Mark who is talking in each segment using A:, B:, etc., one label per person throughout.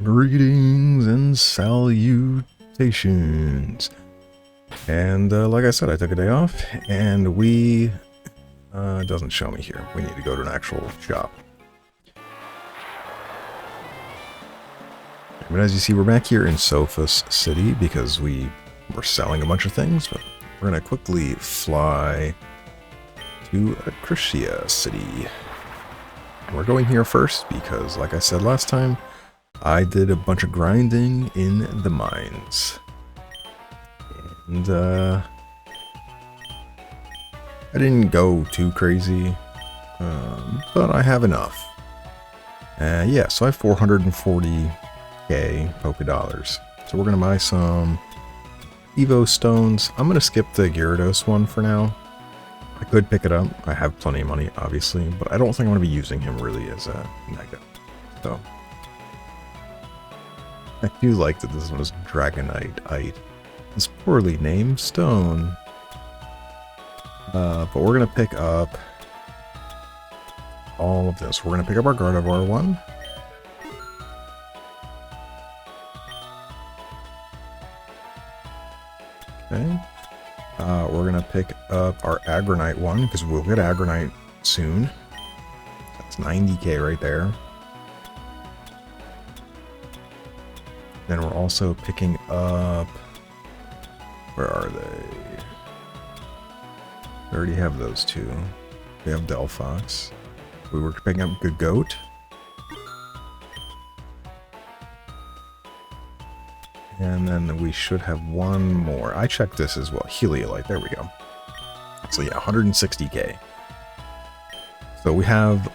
A: Greetings and salutations. And like I said, I took a day off, and it doesn't show me here. We need to go to an actual shop. But as you see, we're back here in Sophos City because we were selling a bunch of things, but we're going to quickly fly to Crustle City. We're going here first because, like I said last time, I did a bunch of grinding in the mines. And, I didn't go too crazy, but I have enough. Yeah, so I have 440k polka dollars. So we're going to buy some Evo stones. I'm going to skip the Gyarados one for now. I could pick it up. I have plenty of money, obviously, but I don't think I'm going to be using him really as a Mega. So I do like that this one is Dragonite. It's poorly named stone. But we're going to pick up all of this. We're going to pick up our Gardivoir one. Okay. We're going to pick up our Agronite one, because we'll get Agronite soon. That's 90k right there. Then we're also picking up... Where are they? We already have those two. We have Delphox. We were picking up Good Goat. And then we should have one more. I checked this as well. Heliolite. There we go. So yeah, 160k. So we have...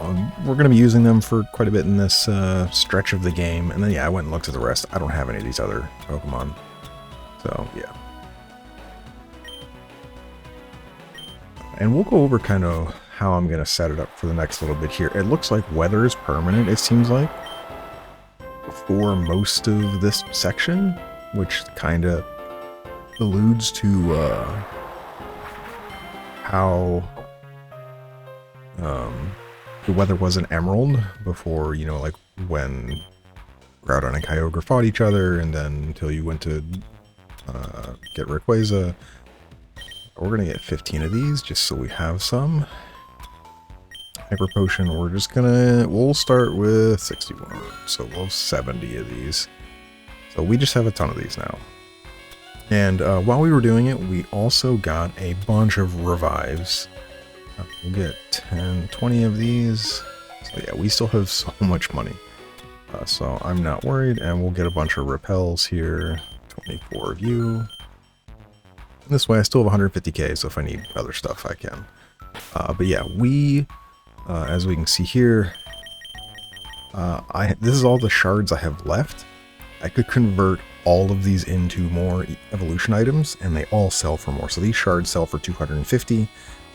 A: we're going to be using them for quite a bit in this stretch of the game. And then yeah, I went and looked at the rest. I don't have any of these other Pokemon. So yeah. And we'll go over kind of how I'm going to set it up for the next little bit here. It looks like weather is permanent, it seems like, for most of this section, which kind of alludes to how the weather was in Emerald before, you know, like when Groudon and Kyogre fought each other, and then until you went to get Rayquaza. We're going to get 15 of these just so we have some. Hyper Potion, we'll start with 61. So we'll have 70 of these. So we just have a ton of these now. And while we were doing it, we also got a bunch of revives. We'll get 10, 20 of these. So yeah, we still have so much money. So I'm not worried, and we'll get a bunch of repels here. 24 of you. This way I still have 150k, so if I need other stuff I can. But yeah, as we can see here, this is all the shards I have left. I could convert all of these into more evolution items, and they all sell for more. So these shards sell for 250.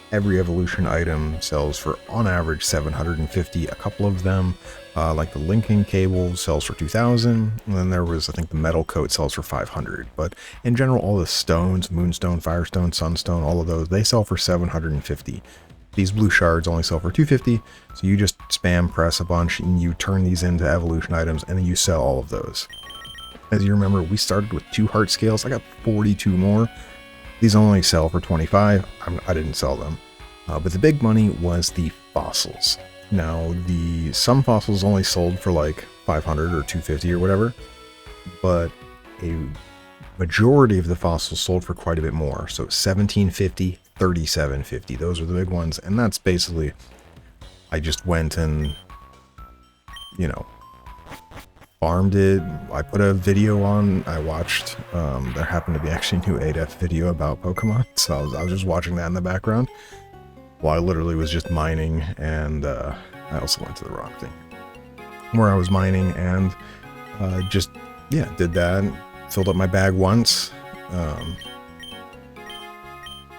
A: Every evolution item sells for, on average, 750. A couple of them, like the linking cable, sells for 2,000. And then there was, I think, the metal coat sells for 500. But in general, all the stones, moonstone, firestone, sunstone, all of those, they sell for 750. These blue shards only sell for 250. So you just spam press a bunch, and you turn these into evolution items, and then you sell all of those. As you remember, we started with 2 heart scales. I got 42 more. These only sell for 25. I didn't sell them. But the big money was the fossils. Now, some fossils only sold for like 500 or 250 or whatever. But a majority of the fossils sold for quite a bit more. So 1750, 3750. Those are the big ones. And that's basically, I just went and, you know, farmed it. I put a video on. I watched. There happened to be actually a new 8F video about Pokemon, so I was just watching that in the background while I literally was just mining. And I also went to the rock thing where I was mining, and just did that. Filled up my bag once,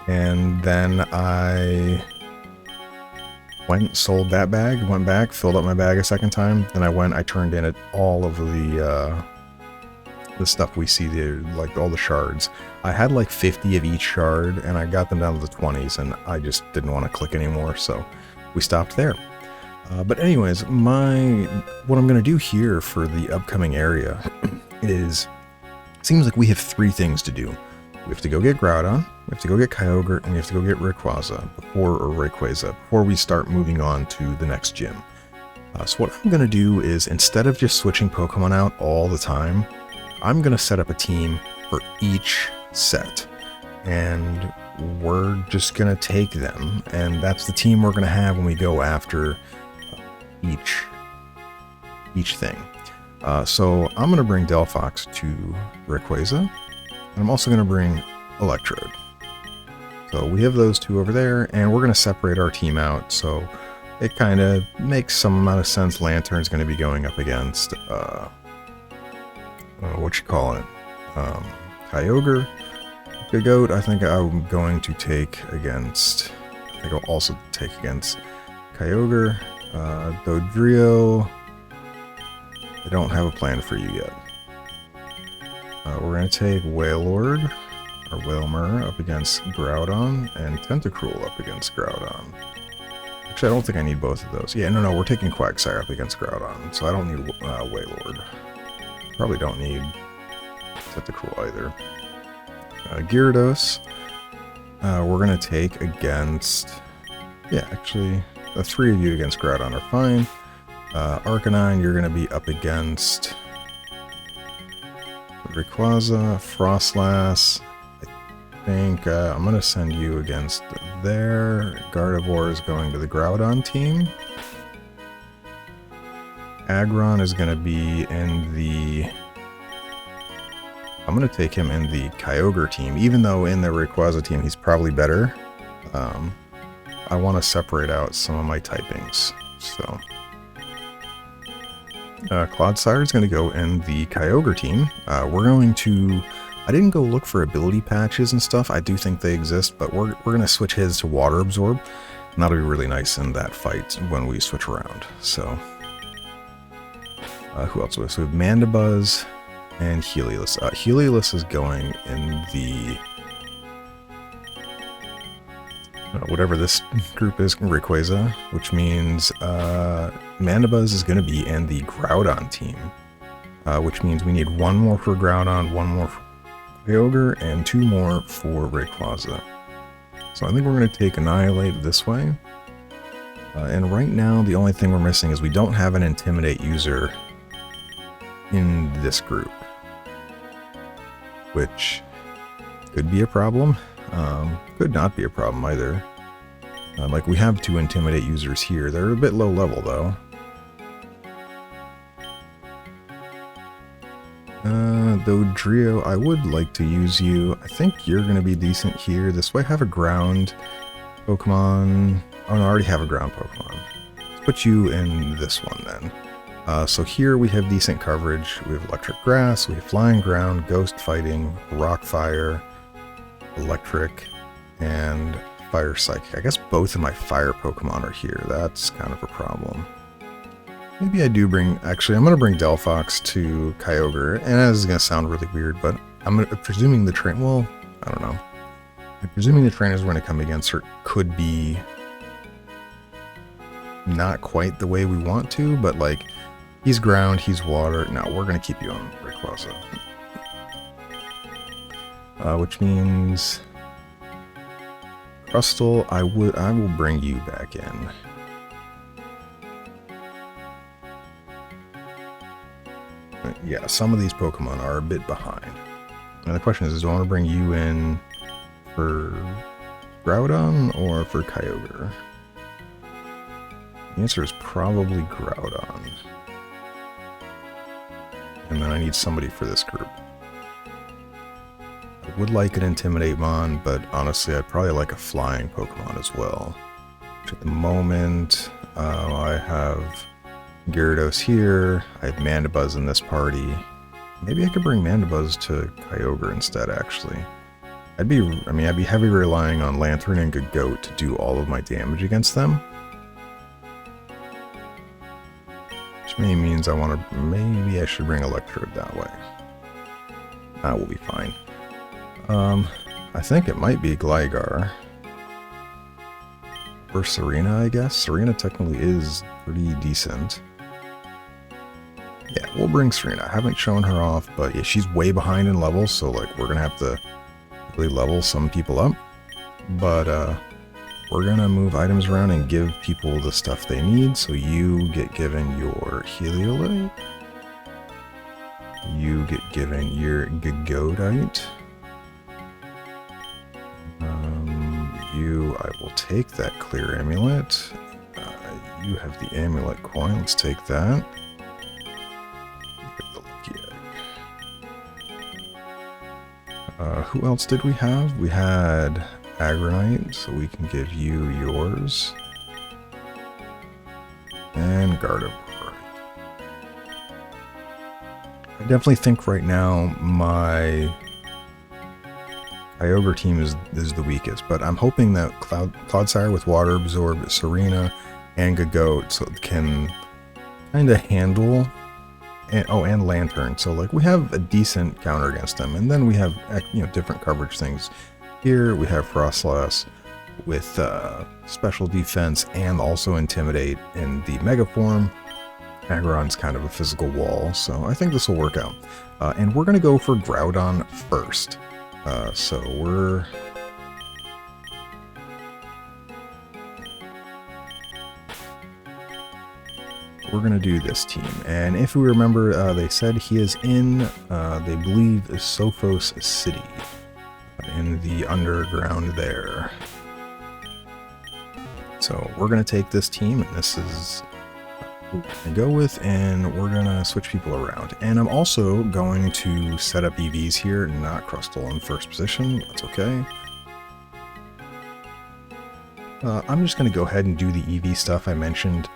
A: and then I went, sold that bag, went back, filled up my bag a second time. Then I turned in all of the stuff we see there, like all the shards. I had like 50 of each shard, and I got them down to the 20s, and I just didn't want to click anymore, so we stopped there. But anyways, what I'm going to do here for the upcoming area is, seems like we have 3 things to do. We have to go get Groudon, we have to go get Kyogre, and we have to go get Rayquaza before we start moving on to the next gym. So what I'm going to do is, instead of just switching Pokemon out all the time, I'm going to set up a team for each set. And we're just going to take them, and that's the team we're going to have when we go after each thing. So I'm going to bring Delphox to Rayquaza, and I'm also going to bring Electrode. So we have those 2 over there, and we're going to separate our team out, so it kind of makes some amount of sense. Lantern's going to be going up against, Kyogre. Good Goat, I think I'm going to take against, I think I'll also take against Kyogre. Dodrio, I don't have a plan for you yet. We're going to take Wailord, or Wailmer, up against Groudon, and Tentacruel up against Groudon. Actually, I don't think I need both of those. Yeah, no, we're taking Quagsire up against Groudon, so I don't need Wailord. Probably don't need Tentacruel either. Gyarados, we're going to take against... Yeah, actually, the 3 of you against Groudon are fine. Arcanine, you're going to be up against Rayquaza. Frostlass, I think I'm going to send you against there. Gardivoir is going to the Groudon team. Aggron is going to be in the... I'm going to take him in the Kyogre team, even though in the Rayquaza team he's probably better. I want to separate out some of my typings, so... Clodsire is going to go in the Kyogre team. We're going to... I didn't go look for ability patches and stuff. I do think they exist, but we're going to switch his to Water Absorb, and that'll be really nice in that fight when we switch around. So, who else? So we have Mandibuzz and Helios. Helios is going in the... whatever this group is, Rayquaza, which means Mandibuzz is going to be in the Groudon team, which means we need 1 more for Groudon, 1 more for Kyogre, and 2 more for Rayquaza. So I think we're going to take Annihilate this way. And right now, the only thing we're missing is we don't have an Intimidate user in this group, which could be a problem. Could not be a problem either. Like, we have 2 Intimidate users here. They're a bit low level, though. Dodrio, I would like to use you. I think you're going to be decent here. This way, have a ground Pokemon. Oh, no, I already have a ground Pokemon. Let's put you in this one, then. So here we have decent coverage. We have Electric Grass, we have Flying Ground, Ghost Fighting, Rock Fire, Electric, and Fire Psychic. I guess both of my fire Pokemon are here. That's kind of a problem. Maybe I do bring... Actually, I'm going to bring Delphox to Kyogre, and this is going to sound really weird, but I'm presuming the train... Well, I don't know. I'm presuming the trainers we're going to come against could be not quite the way we want to, but like, he's ground, he's water. No, we're going to keep you on Rayquaza. Which means... Crustle, I will bring you back in. Yeah, some of these Pokemon are a bit behind. And the question is do I want to bring you in for Groudon or for Kyogre? The answer is probably Groudon. And then I need somebody for this group. I would like an Intimidate Mon, but honestly I'd probably like a flying Pokemon as well. Which at the moment, I have Gyarados here, I have Mandibuzz in this party. Maybe I could bring Mandibuzz to Kyogre instead, actually. I'd be heavy relying on Lantern and Good Goat to do all of my damage against them. Which maybe means maybe I should bring Electrode that way. That will be fine. I think it might be Gligar. for Serena, I guess. Serena technically is pretty decent. Yeah, we'll bring Serena. I haven't shown her off, but yeah, she's way behind in levels, so like we're gonna have to really level some people up. But we're gonna move items around and give people the stuff they need. So you get given your Heliolite. You get given your Gigodite. I will take that clear amulet. You have the amulet coin. Let's take that. Get the lucky egg. Who else did we have? We had Agronite, so we can give you yours. And Gardivoir. I definitely think right now my Kyogre team is the weakest, but I'm hoping that Clodsire with Water Absorb, Serena, and Gagoat so can kind of handle, and Lantern. So like we have a decent counter against them, and then we have different coverage things. Here we have Frostlass with special defense and also Intimidate in the Mega form. Aggron's kind of a physical wall, so I think this will work out. And we're gonna go for Groudon first. So we're gonna do this team, and if we remember, they said he is in, they believe, Sophos City, in the underground there. So we're gonna take this team, and this is what we're gonna go with, and we're gonna switch people around. And I'm also going to set up EVs here, not Crustle in first position. That's okay. I'm just gonna go ahead and do the EV stuff I mentioned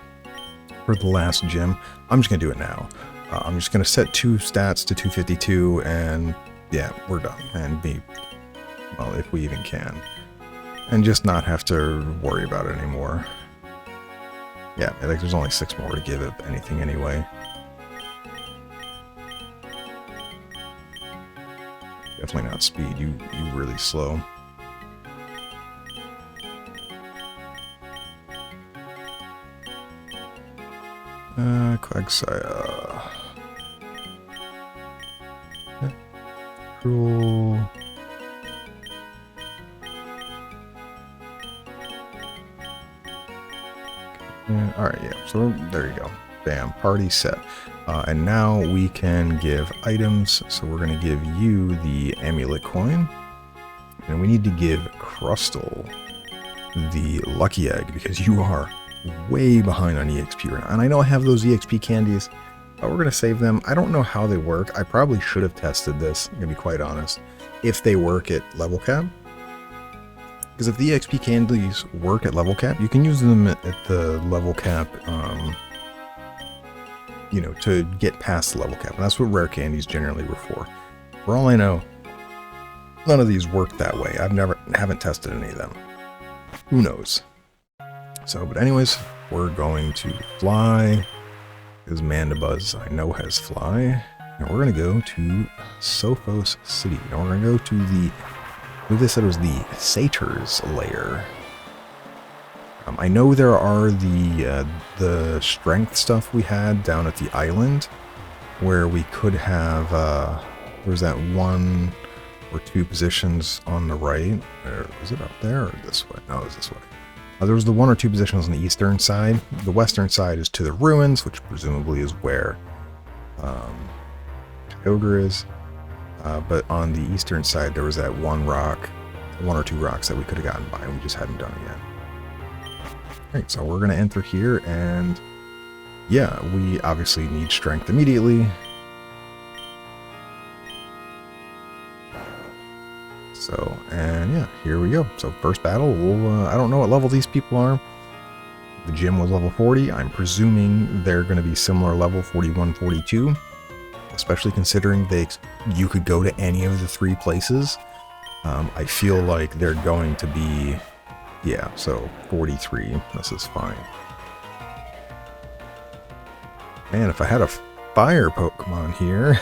A: for the last gym. I'm just gonna do it now. I'm just gonna set 2 stats to 252, and yeah, we're done. And well, if we even can, and just not have to worry about it anymore. Yeah, I think there's only 6 more to give it anything anyway. Definitely not speed. You really slow. Quagsire. Cruel. Alright, yeah, so there you go. Bam, party set. And now we can give items. So we're going to give you the amulet coin. And we need to give Crustle the lucky egg, because you are way behind on EXP right now. And I know I have those EXP candies, but we're going to save them. I don't know how they work. I probably should have tested this, I'm going to be quite honest, if they work at level cap. Because if the EXP candies work at level cap, you can use them at the level cap, to get past the level cap. And that's what rare candies generally were for. For all I know, none of these work that way. Haven't tested any of them. Who knows? So, but anyways, we're going to fly, because Mandibuzz, I know, has fly. And we're going to go to Sophos City. And we're going to go to the, I believe they said it was the Satyr's lair. I know there are the strength stuff we had down at the island, where we could have, there's that 1 or 2 positions on the right. Or was it up there or this way? No, it was this way. There was the 1 or 2 positions on the eastern side. The western side is to the ruins, which presumably is where Kyogre is. But on the eastern side, there was that 1 rock, 1 or 2 rocks that we could have gotten by, and we just hadn't done it yet. Alright, so we're going to enter here, and yeah, we obviously need strength immediately. So, and yeah, here we go. So first battle, we'll, I don't know what level these people are. The gym was level 40. I'm presuming they're going to be similar level, 41, 42. Especially considering you could go to any of the 3 places. I feel like they're going to be, yeah, so 43. This is fine. Man, if I had a fire Pokemon here.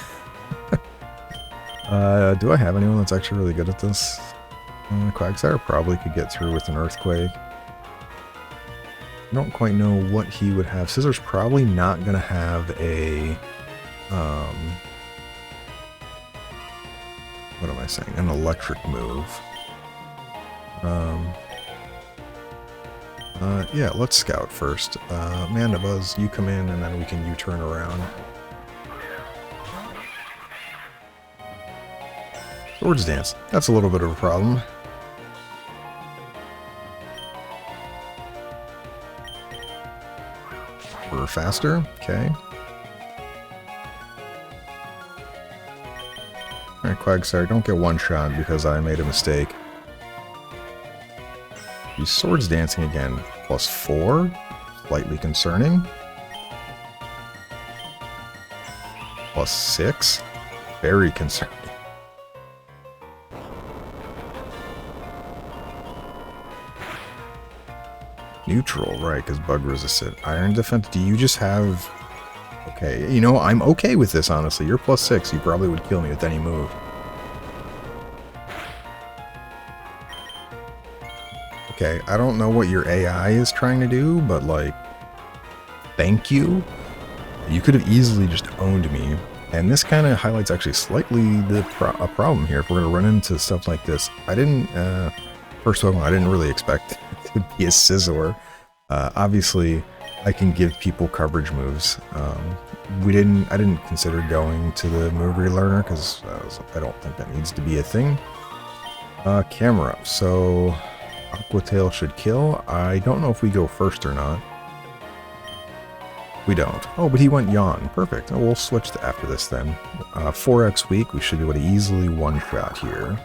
A: Do I have anyone that's actually really good at this? Quagsire probably could get through with an Earthquake. I don't quite know what he would have. Scissor's probably not going to have a... what am I saying? An electric move. Yeah, let's scout first. Mandibuzz, you come in and then we can U-turn around. Swords Dance. That's a little bit of a problem. We're faster. Okay. Alright, Quagsire, don't get one shot because I made a mistake. He's Swords Dancing again. +4. Slightly concerning. +6. Very concerning. Neutral, right, because bug resistant. Iron defense, do you just have... Okay, you know, I'm okay with this, honestly. You're +6, you probably would kill me with any move. Okay, I don't know what your AI is trying to do, but, like, thank you. You could have easily just owned me. And this kind of highlights actually slightly a problem here if we're going to run into stuff like this. I didn't, first of all, I didn't really expect to be a Scizor. Obviously, I can give people coverage moves. I didn't consider going to the move relearner because I don't think that needs to be a thing. Camera up. So Aqua Tail should kill. I don't know if we go first or not. We don't. Oh, but he went Yawn. Perfect. Oh, we'll switch to after this then. 4x weak. We should be able to easily one-shot here.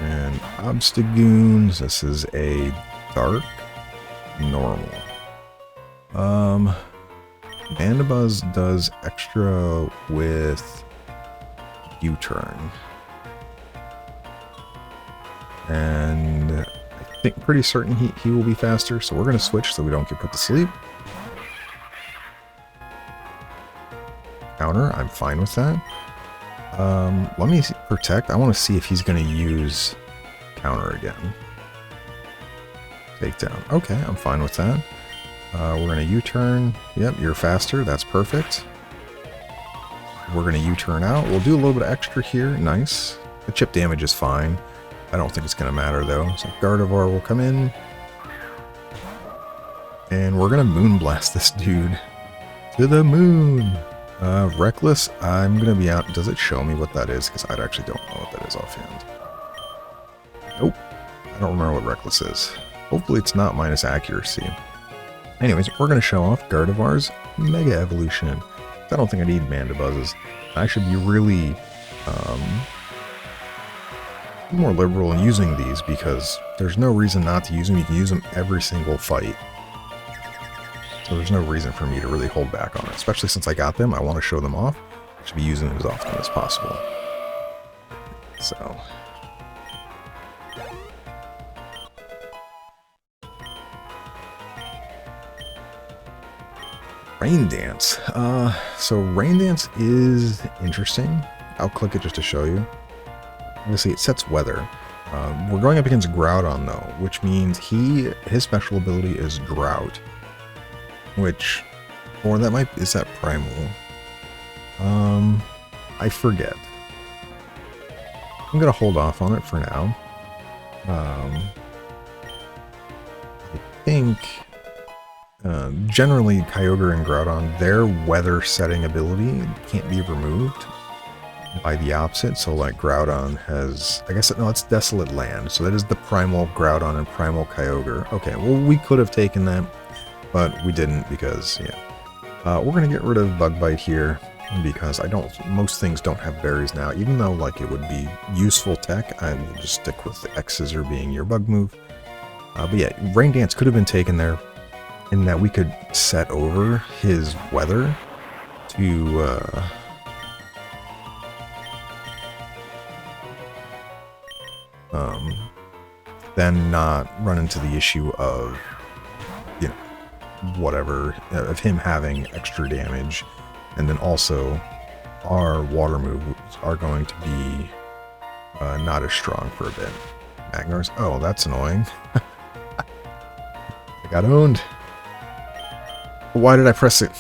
A: And Obstagoons, this is a dark normal. Mandibuzz does extra with U-turn. And I think pretty certain he will be faster, so we're going to switch so we don't get put to sleep. Counter, I'm fine with that. Let me protect. I want to see if he's going to use counter again. Takedown. Okay, I'm fine with that. We're going to U-turn. Yep, you're faster. That's perfect. We're going to U-turn out. We'll do a little bit of extra here. Nice. The chip damage is fine. I don't think it's going to matter, though. So Gardivoir will come in. And we're going to Moonblast this dude to the moon. Reckless, I'm going to be out. Does it show me what that is? Because I actually don't know what that is offhand. Nope. I don't remember what Reckless is. Hopefully it's not minus accuracy. Anyways, we're going to show off Gardevoir's Mega Evolution. I don't think I need Mandibuzzes. I should be really more liberal in using these because there's no reason not to use them. You can use them every single fight. So there's no reason for me to really hold back on it. Especially since I got them, I want to show them off. I should be using them as often as possible. So... Rain Dance. So Rain Dance is interesting. I'll click it just to show you. Obviously, it sets weather. We're going up against Groudon, though, which means his special ability is Drought. Which, or that might, is that Primal? I forget. I'm going to hold off on it for now. I think... generally, Kyogre and Groudon, their weather setting ability can't be removed by the opposite. So, like, Groudon has, I guess, no, it's Desolate Land. So that is the Primal Groudon and Primal Kyogre. Okay, well, we could have taken that, but we didn't because, yeah. We're going to get rid of Bug Bite here because most things don't have berries now. Even though, like, it would be useful tech, I will just stick with the X-Scissor being your bug move. But yeah, Rain Dance could have been taken there. In that we could set over his weather to then not run into the issue of, you know, whatever, of him having extra damage And then also, our water moves are going to be not as strong for a bit. Magnar's, oh, that's annoying. I got owned. Why did I press it?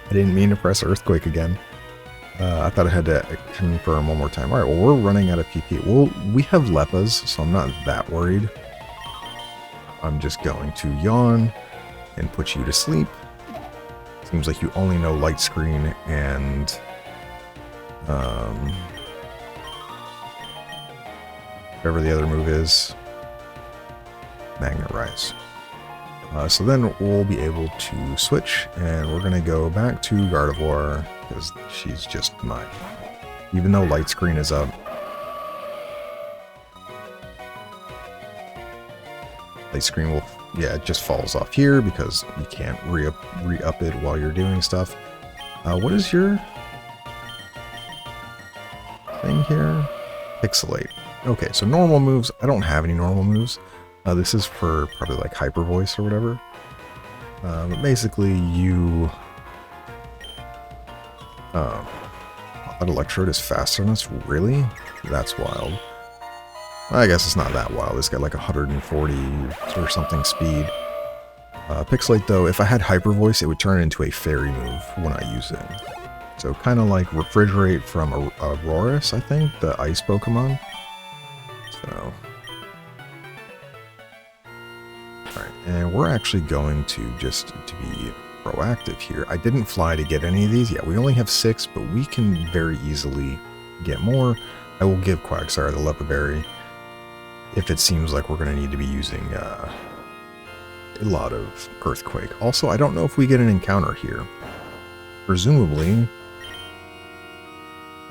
A: I didn't mean to press Earthquake again. I thought I had to confirm one more time. Alright, well, we're running out of PP. Well, we have Leppas, so I'm not that worried. I'm just going to yawn and put you to sleep. Seems like you only know Light Screen and whatever the other move is. Magnet Rise. So then we'll be able to switch, and we're going to go back to Gardivoir, because she's just mine. Even though Light Screen is up. Light Screen will, yeah, it just falls off here, because you can't re-up it while you're doing stuff. What is your thing here? Pixelate. Okay, so normal moves. I don't have any normal moves. This is for probably like Hyper Voice or whatever. But basically you... that Electrode is faster than us? Really? That's wild. I guess it's not that wild. It's got like 140 or something speed. Pixelate though, if I had Hyper Voice, it would turn into a fairy move when I use it. So kind of like Refrigerate from Aurorus, I think, the ice Pokemon. So... And we're actually going to just to be proactive here. I didn't fly to get any of these. Yeah, we only have 6, but we can very easily get more. I will give Quagsire the Leppa Berry if it seems like we're going to need to be using a lot of Earthquake. Also, I don't know if we get an encounter here. Presumably...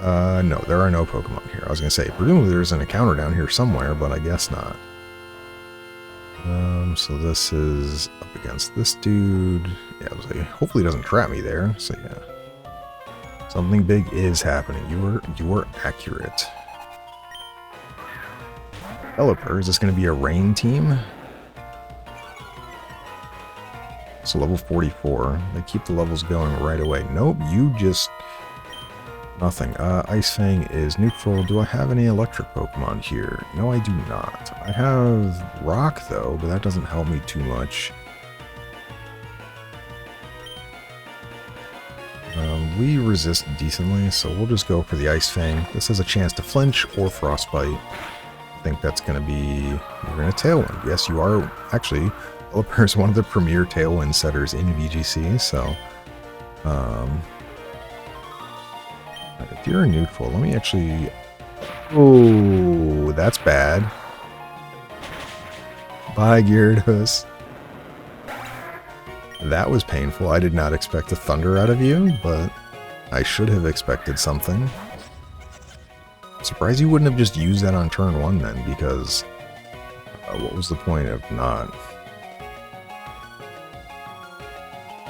A: no, there are no Pokemon here. I was going to say, presumably there's an encounter down here somewhere, but I guess not. So this is up against this dude. Yeah, I was like, hopefully he doesn't trap me there. So yeah, something big is happening. You were accurate. Developer, is this going to be a rain team? So level 44. They keep the levels going right away. Nope, you just... Nothing. Ice Fang is neutral. Do I have any electric Pokemon here? No, I do not. I have Rock, though, but that doesn't help me too much. We resist decently, so we'll just go for the Ice Fang. This has a chance to flinch or Frostbite. I think that's going to be... You're going to Tailwind. Yes, you are. Actually, Pelipper is one of the premier Tailwind setters in VGC, so... If you're neutral, let me actually... Oh, that's bad. Bye, Gyarados. That was painful. I did not expect a Thunder out of you, but I should have expected something. I'm surprised you wouldn't have just used that on turn 1 then, because... what was the point of not...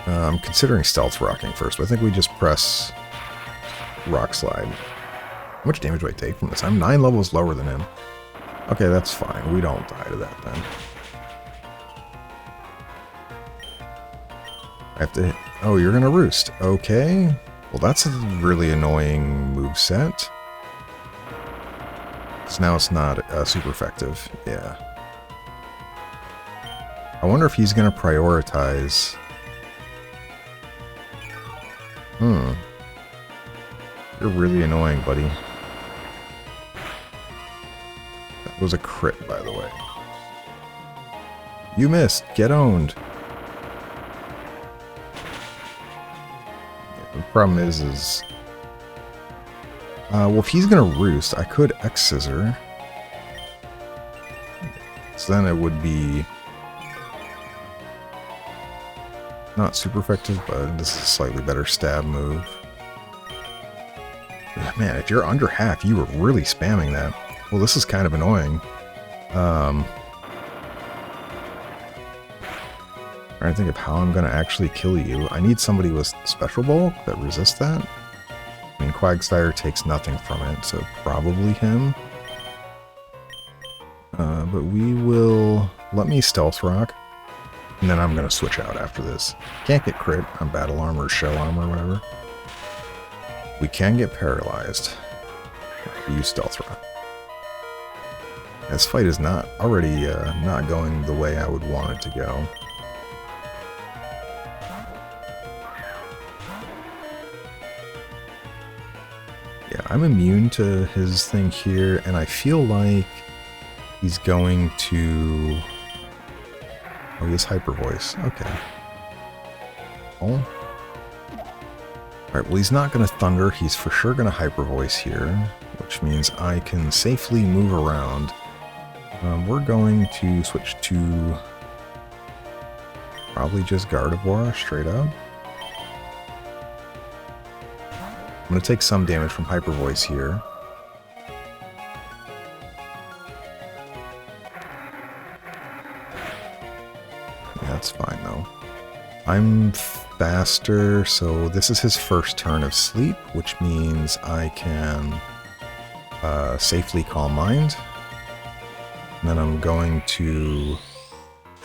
A: I'm considering Stealth Rocking first, but I think we just press... Rock Slide. How much damage do I take from this? I'm 9 levels lower than him. Okay, that's fine. We don't die to that then. I have to hit... Oh, you're gonna Roost. Okay. Well, that's a really annoying moveset. So now it's not super effective. Yeah. I wonder if he's gonna prioritize... You're really annoying, buddy. That was a crit, by the way. You missed. Get owned. Yeah, the problem is... well, if he's gonna Roost, I could X-Scissor. So then it would be... Not super effective, but this is a slightly better stab move. Man, if you're under half, you were really spamming that. Well, this is kind of annoying. Trying to think of how I'm going to actually kill you. I need somebody with Special Bulk that resists that. I mean, Quagsire takes nothing from it, so probably him. But we will... Let me Stealth Rock. And then I'm going to switch out after this. Can't get crit on Battle Armor or Shell Armor or whatever. We can get paralyzed. Use Stealth Rock. This fight is not already not going the way I would want it to go. Yeah, I'm immune to his thing here, and I feel like he's going to... Oh, he has Hyper Voice. Okay. Oh. Alright, well he's not going to Thunder. He's for sure going to Hyper Voice here, which means I can safely move around. We're going to switch to probably just Gardivoir straight up. I'm going to take some damage from Hyper Voice here. Yeah, that's fine though. I'm faster, so this is his first turn of sleep, which means I can safely Calm Mind. And then I'm going to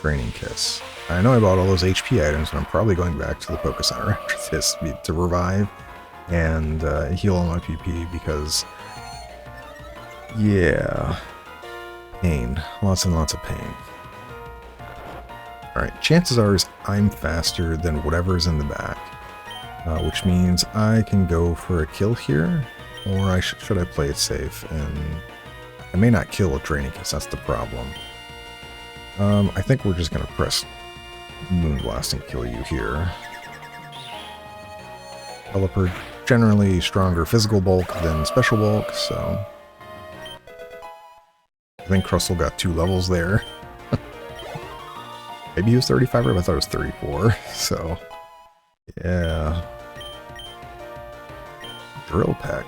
A: Draining Kiss. I know I bought all those HP items, but I'm probably going back to the Poké Center after this to revive and heal all my PP because, yeah, pain. Lots and lots of pain. Alright, chances are I'm faster than whatever's in the back, which means I can go for a kill here, or should I play it safe and... I may not kill with Draining Kiss, that's the problem. I think we're just going to press Moonblast and kill you here. Pelipper, generally stronger physical bulk than special bulk, so... I think Crustle got 2 levels there. Maybe he was 35, but I thought it was 34, so... Yeah... Drill Peck.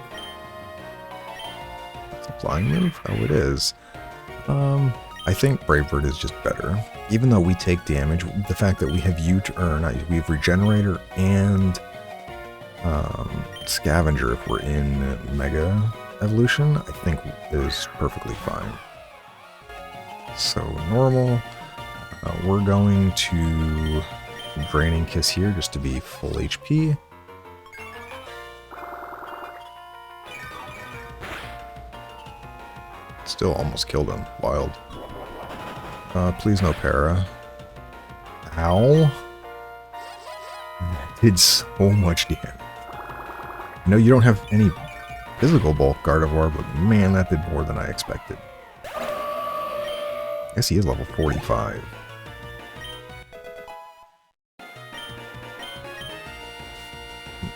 A: Flying move? Oh, it is. I think Brave Bird is just better. Even though we take damage, the fact that we have we have Regenerator and Scavenger if we're in Mega Evolution, I think is perfectly fine. So normal. We're going to Draining Kiss here just to be full HP. Still almost killed him. Wild. Please no para. Ow. That did so much damage. I know you don't have any physical bulk, Gardevoir, but man, that did more than I expected. I guess he is level 45.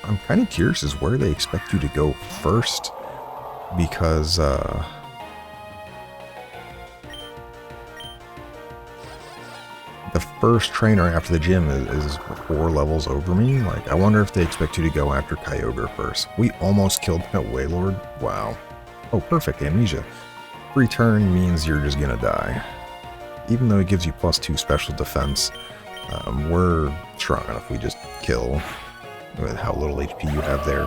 A: I'm kind of curious as where they expect you to go first, because the first trainer after the gym is 4 levels over me. Like, I wonder if they expect you to go after Kyogre first. We almost killed that Wailord. Wow. Oh, perfect. Amnesia. Free turn means you're just gonna die. Even though it gives you +2 special defense, we're strong enough. We just kill with how little HP you have there.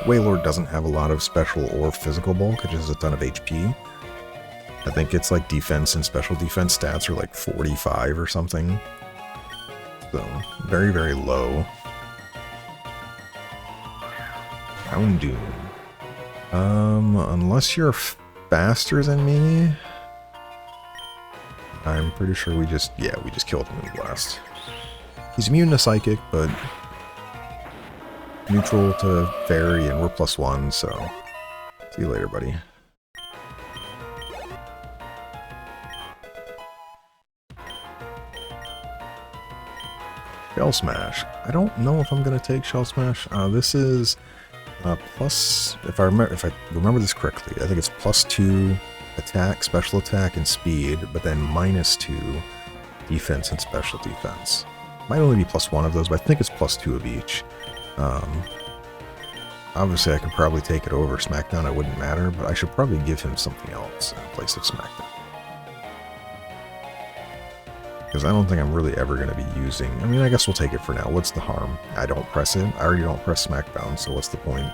A: Wailord doesn't have a lot of special or physical bulk. It just has a ton of HP. I think it's like defense and special defense stats are like 45 or something. So, very, very low. Houndoom. Unless you're faster than me, I'm pretty sure we just killed him in Blast. He's immune to Psychic, but neutral to Fairy, and we're +1, so see you later, buddy. Shell Smash. I don't know if I'm going to take Shell Smash. This is plus, if I remember this correctly, I think it's +2 attack, special attack, and speed, but then -2 defense and special defense. Might only be +1 of those, but I think it's +2 of each. Obviously, I could probably take it over Smackdown, it wouldn't matter, but I should probably give him something else in place of Smackdown. Because I don't think I'm really ever going to be using... I mean, I guess we'll take it for now. What's the harm? I don't press it. I already don't press Smackdown, so what's the point?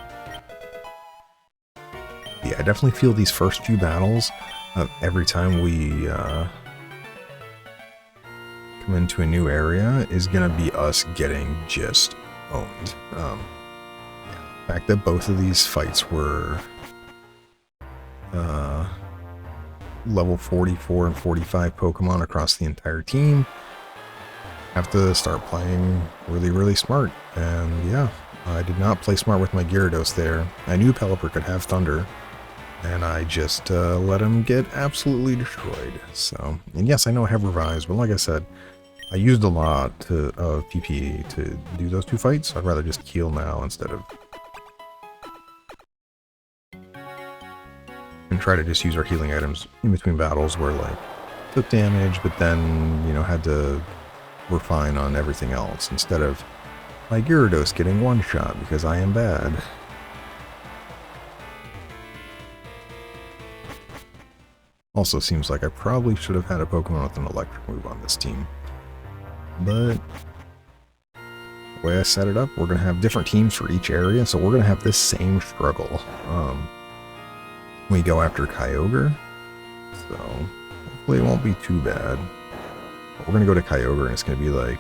A: Yeah, I definitely feel these first few battles, every time we come into a new area is going to be us getting just owned. Yeah. The fact that both of these fights were level 44 and 45 Pokemon across the entire team, have to start playing really, really smart. And yeah, I did not play smart with my Gyarados there. I knew Pelipper could have Thunder, and I just let him get absolutely destroyed. So, and yes, I know I have Revised, but like I said, I used a lot of PP to do those two fights, so I'd rather just heal now instead of... and try to just use our healing items in between battles where, like, took damage, but then, you know, had to refine on everything else instead of my Gyarados getting one shot because I am bad. Also seems like I probably should have had a Pokemon with an electric move on this team. But the way I set it up, we're going to have different teams for each area, so we're going to have this same struggle. We go after Kyogre, so hopefully it won't be too bad. But we're going to go to Kyogre and it's going to be like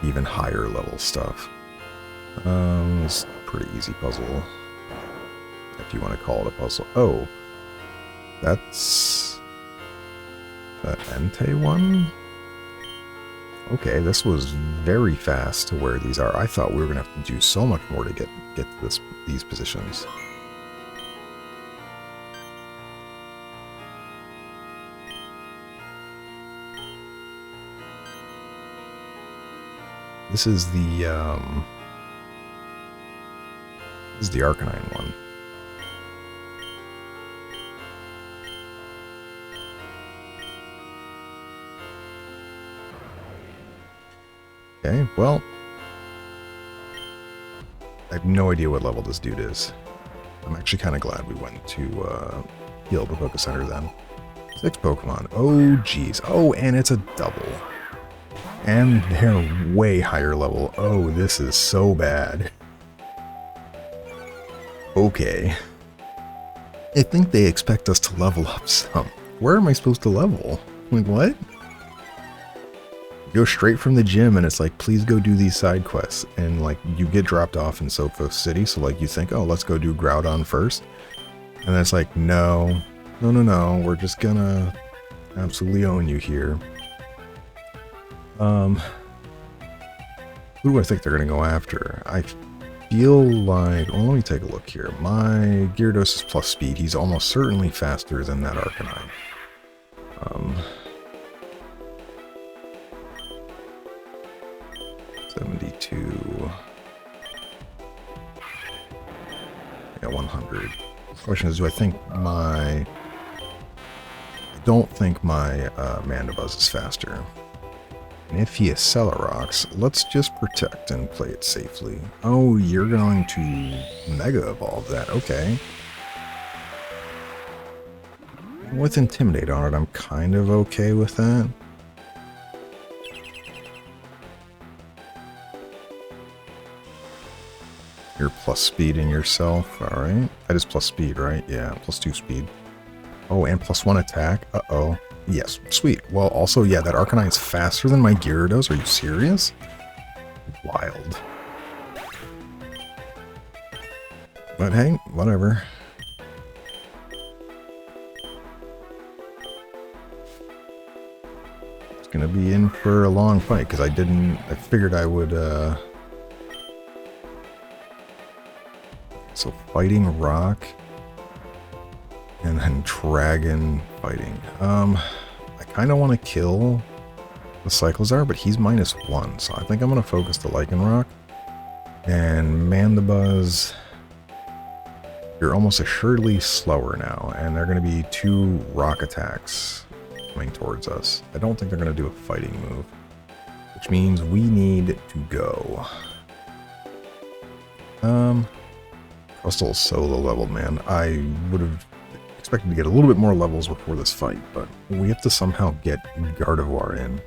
A: even higher level stuff. It's a pretty easy puzzle, if you want to call it a puzzle. Oh, that's the Entei one? Okay, this was very fast to where these are. I thought we were going to have to do so much more to get to these positions. This is the Arcanine one. Okay, well, I have no idea what level this dude is. I'm actually kind of glad we went to heal the Poké Center then. 6 Pokemon. Oh, geez. Oh, and it's a double. And they're way higher level. Oh, this is so bad. Okay. I think they expect us to level up some. Where am I supposed to level? Like, what? Go straight from the gym and it's like, please go do these side quests. And like, you get dropped off in Sophos City, so like you think, oh, let's go do Groudon first. And then it's like, no, we're just gonna absolutely own you here. Who do I think they're gonna go after? I feel like, well, let me take a look here. My Gyarados is plus speed. He's almost certainly faster than that Arcanine. 72. Yeah, 100. The question is, do I think my... I don't think my Mandibuzz is faster. And if he Accelerox, let's just protect and play it safely. Oh, you're going to Mega Evolve that. Okay. With Intimidate on it, I'm kind of okay with that. You're plus speed in yourself. Alright. That is plus speed, right? Yeah, plus 2 speed. Oh, and plus 1 attack. Uh-oh. Yes, sweet. Well, also, yeah, that Arcanine's faster than my Gyarados. Are you serious? Wild. But hey, whatever. It's gonna be in for a long fight, because I figured I would, So, Fighting Rock... and then Dragon fighting. I kind of want to kill the Cyclizar, but he's -1, so I think I'm going to focus the Lycanroc. And Mandibuzz, you're almost assuredly slower now, and they're going to be 2 rock attacks coming towards us. I don't think they're going to do a fighting move, which means we need to go. Crustle is so low level, man. I would have expected to get a little bit more levels before this fight, but we have to somehow get Gardivoir in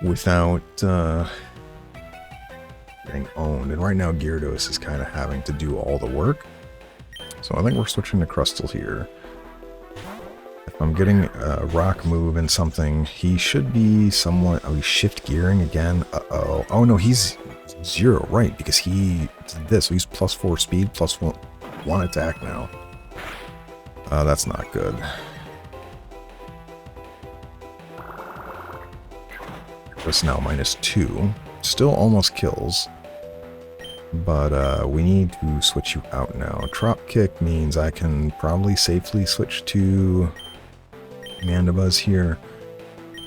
A: without getting owned. And right now Gyarados is kind of having to do all the work. So I think we're switching to Crustle here. If I'm getting a rock move and something, he should be somewhat... Oh, he's shift gearing again. Uh-oh. Oh, no, he's 0, right, because he did this. So he's +4 speed, +1 attack now. That's not good. Just now -2. Still almost kills. But we need to switch you out now. Trop Kick means I can probably safely switch to Mandibuzz here.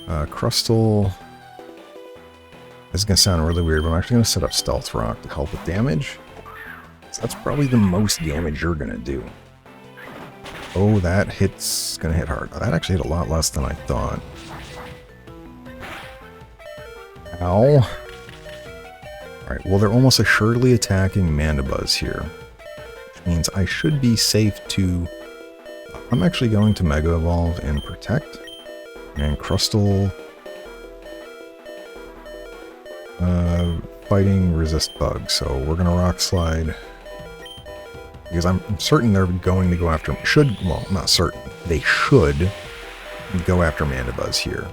A: Crustle. This is going to sound really weird, but I'm actually going to set up Stealth Rock to help with damage. So that's probably the most damage you're going to do. Oh, that hit's going to hit hard. That actually hit a lot less than I thought. Ow. Alright, well, they're almost assuredly attacking Mandibuzz here. Which means I should be safe to... I'm actually going to Mega Evolve and Protect. And Crustle... fighting Resist Bug, so we're going to Rock Slide. Because I'm certain they're going to go after... Well, not certain. They should go after Mandibuzz here.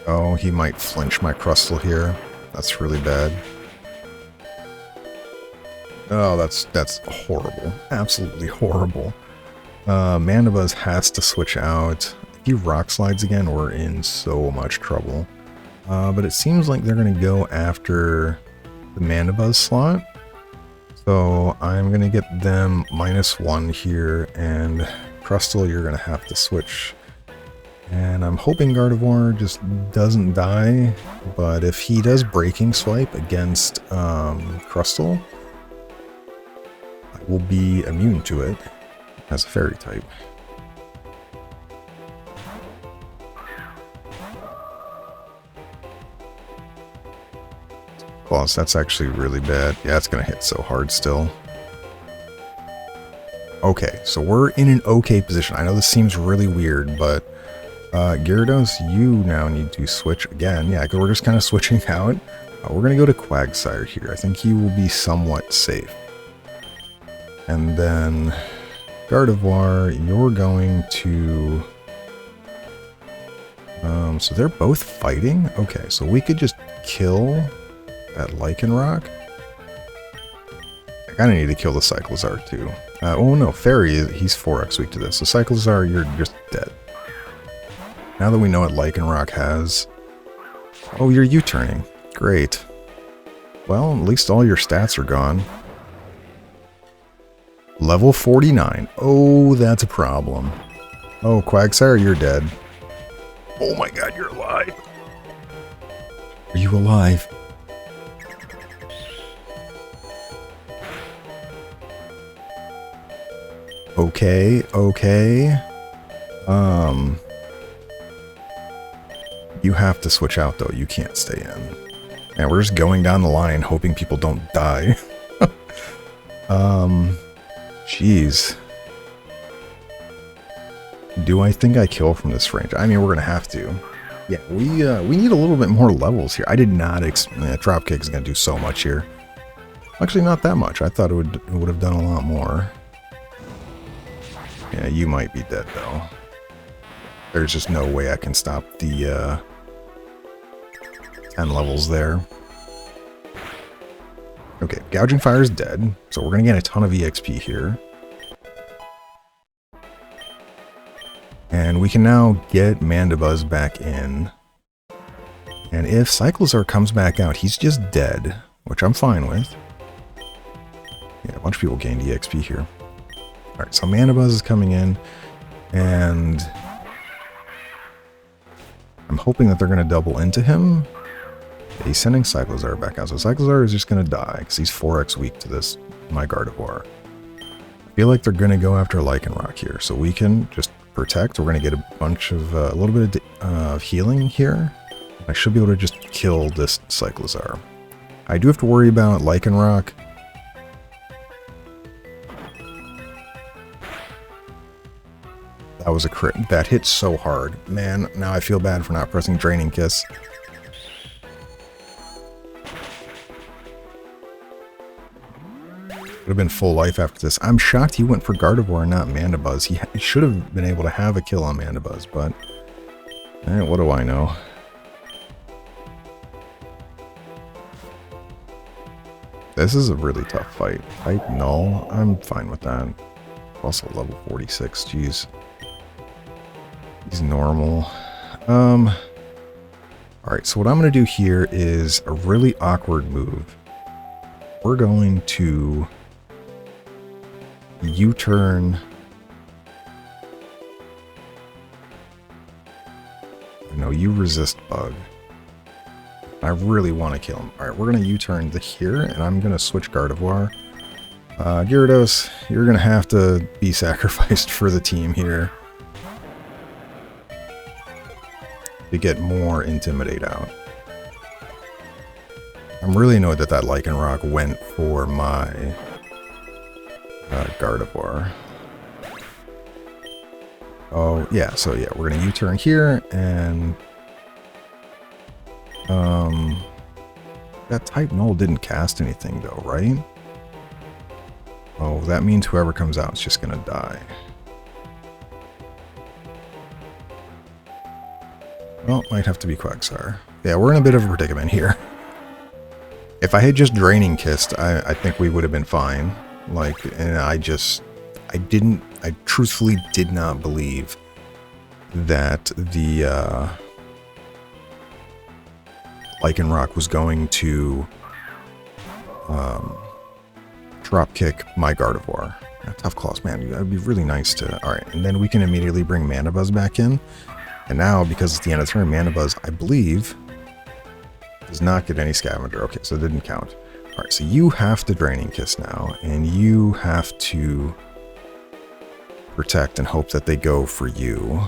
A: Oh, he might flinch my Crustle here. That's really bad. Oh, that's horrible. Absolutely horrible. Mandibuzz has to switch out. If he Rock Slides again, we're in so much trouble. But it seems like they're going to go after the Mandibuzz slot. So I'm going to get them -1 here, and Crustle, you're going to have to switch. And I'm hoping Gardivoir just doesn't die, but if he does Breaking Swipe against Crustle, I will be immune to it as a fairy type. Boss, that's actually really bad. Yeah, it's going to hit so hard still. Okay, so we're in an okay position. I know this seems really weird, but Gyarados, you now need to switch again. Yeah, we're just kind of switching out. We're going to go to Quagsire here. I think he will be somewhat safe. And then Gardevoir, you're going to... so they're both fighting? Okay, so we could just kill that Lycanroc. I kind of need to kill the Cyclizar too. Oh no, Fairy, he's 4x weak to this. So Cyclizar, you're just dead. Now that we know what Lycanroc has... Oh, you're U-turning. Great. Well, at least all your stats are gone. Level 49. Oh, that's a problem. Oh, Quagsire, you're dead. Oh my god, you're alive. Are you alive? Okay, okay. You have to switch out, though. You can't stay in. And we're just going down the line, hoping people don't die. Jeez. Do I think I kill from this range? I mean, we're gonna have to. Yeah, we need a little bit more levels here. I did not Trop Kick is gonna do so much here. Actually, not that much. I thought it would have done a lot more. Yeah, you might be dead, though. There's just no way I can stop the 10 levels there. Okay, Gouging Fire is dead, so we're going to get a ton of EXP here. And we can now get Mandibuzz back in. And if Cyclizar comes back out, he's just dead, which I'm fine with. Yeah, a bunch of people gained EXP here. Alright, so Mandibuzz is coming in, and I'm hoping that they're going to double into him. He's sending Cyclizar back out, so Cyclizar is just going to die, because he's 4x weak to this, my Gardevoir. I feel like they're going to go after Lycanroc here, so we can just protect. We're going to get a bunch of, a little bit of healing here. I should be able to just kill this Cyclizar. I do have to worry about Lycanroc. That was a crit. That hit so hard. Man, now I feel bad for not pressing Draining Kiss. have been full life after this. I'm shocked he went for Gardivoir and not Mandibuzz. He should have been able to have a kill on Mandibuzz, but what do I know? This is a really tough fight. Type Null, I'm fine with that. Also level 46, jeez. He's normal. Alright, so what I'm going to do here is a really awkward move. We're going to U-turn. No, you resist bug. I really want to kill him. Alright, we're going to U-turn here, and I'm going to switch Gardevoir. Gyarados, you're going to have to be sacrificed for the team here to get more Intimidate out. I'm really annoyed that that Lycanroc went for my Gardevoir. Oh, yeah, so yeah, we're going to U-turn here, and that Type Null didn't cast anything though, right? Oh, that means whoever comes out is just going to die. Well, might have to be Quagsire. Yeah, we're in a bit of a predicament here. If I had just Draining Kissed, I think we would have been fine. Like, and I truthfully did not believe that the Lycanroc was going to Trop Kick my Gardevoir. Tough Claws, man, that'd be really nice to... Alright, and then we can immediately bring Mandibuzz back in. And now, because it's the end of the turn, Mandibuzz, I believe, does not get any Scavenger. Okay, so it didn't count. Alright, so you have to Draining Kiss now, and you have to protect and hope that they go for you.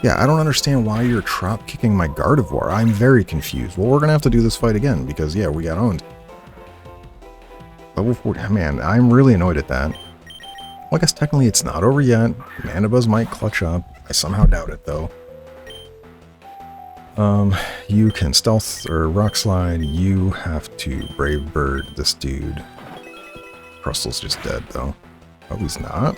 A: Yeah, I don't understand why you're Trop Kicking my Gardevoir. I'm very confused. Well, we're gonna have to do this fight again, because, yeah, we got owned. Level 40, man, I'm really annoyed at that. Well, I guess technically it's not over yet. Mandibuzz might clutch up. I somehow doubt it, though. You can Stealth or Rock Slide. You have to Brave Bird this dude. Crustle's just dead, though. Oh, he's not?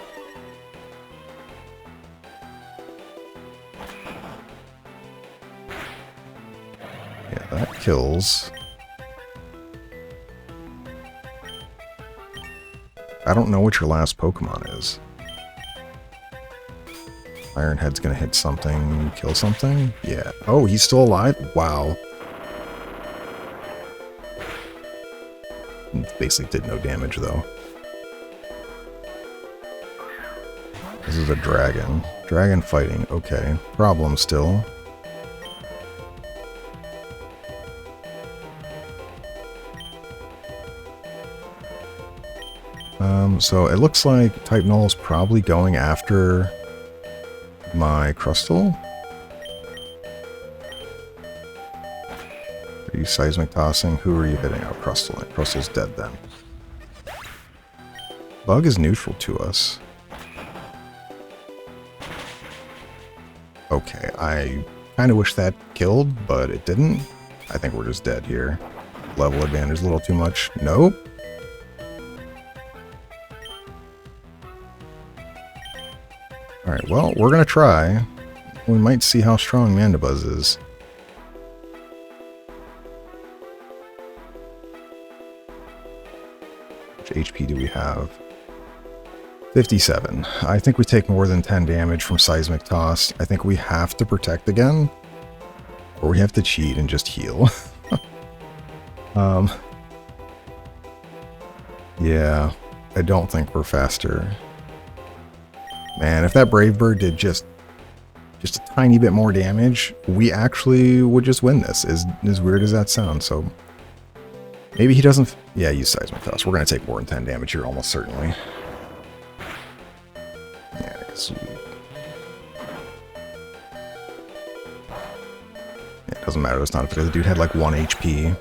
A: Yeah, that kills. I don't know what your last Pokemon is. Iron Head's gonna hit something, kill something? Yeah. Oh, he's still alive? Wow. Basically did no damage, though. This is a dragon. Dragon fighting, okay. Problem still. So it looks like Type Null is probably going after my Crustle. Are you Seismic Tossing? Who are you hitting? Oh, Crustle. Crustle's dead then. Bug is neutral to us. Okay, I kind of wish that killed, but it didn't. I think we're just dead here. Level advantage a little too much. Nope. Alright, well, we're gonna try. We might see how strong Mandibuzz is. Which HP do we have? 57. I think we take more than 10 damage from Seismic Toss. I think we have to protect again. Or we have to cheat and just heal. Yeah, I don't think we're faster. Man, if that Brave Bird did just a tiny bit more damage, we actually would just win this, as weird as that sounds. So maybe he doesn't... Yeah, use Seismic Toss. We're going to take more than 10 damage here, almost certainly. Yeah, I guess it doesn't matter. It's not because the dude had like 1 HP.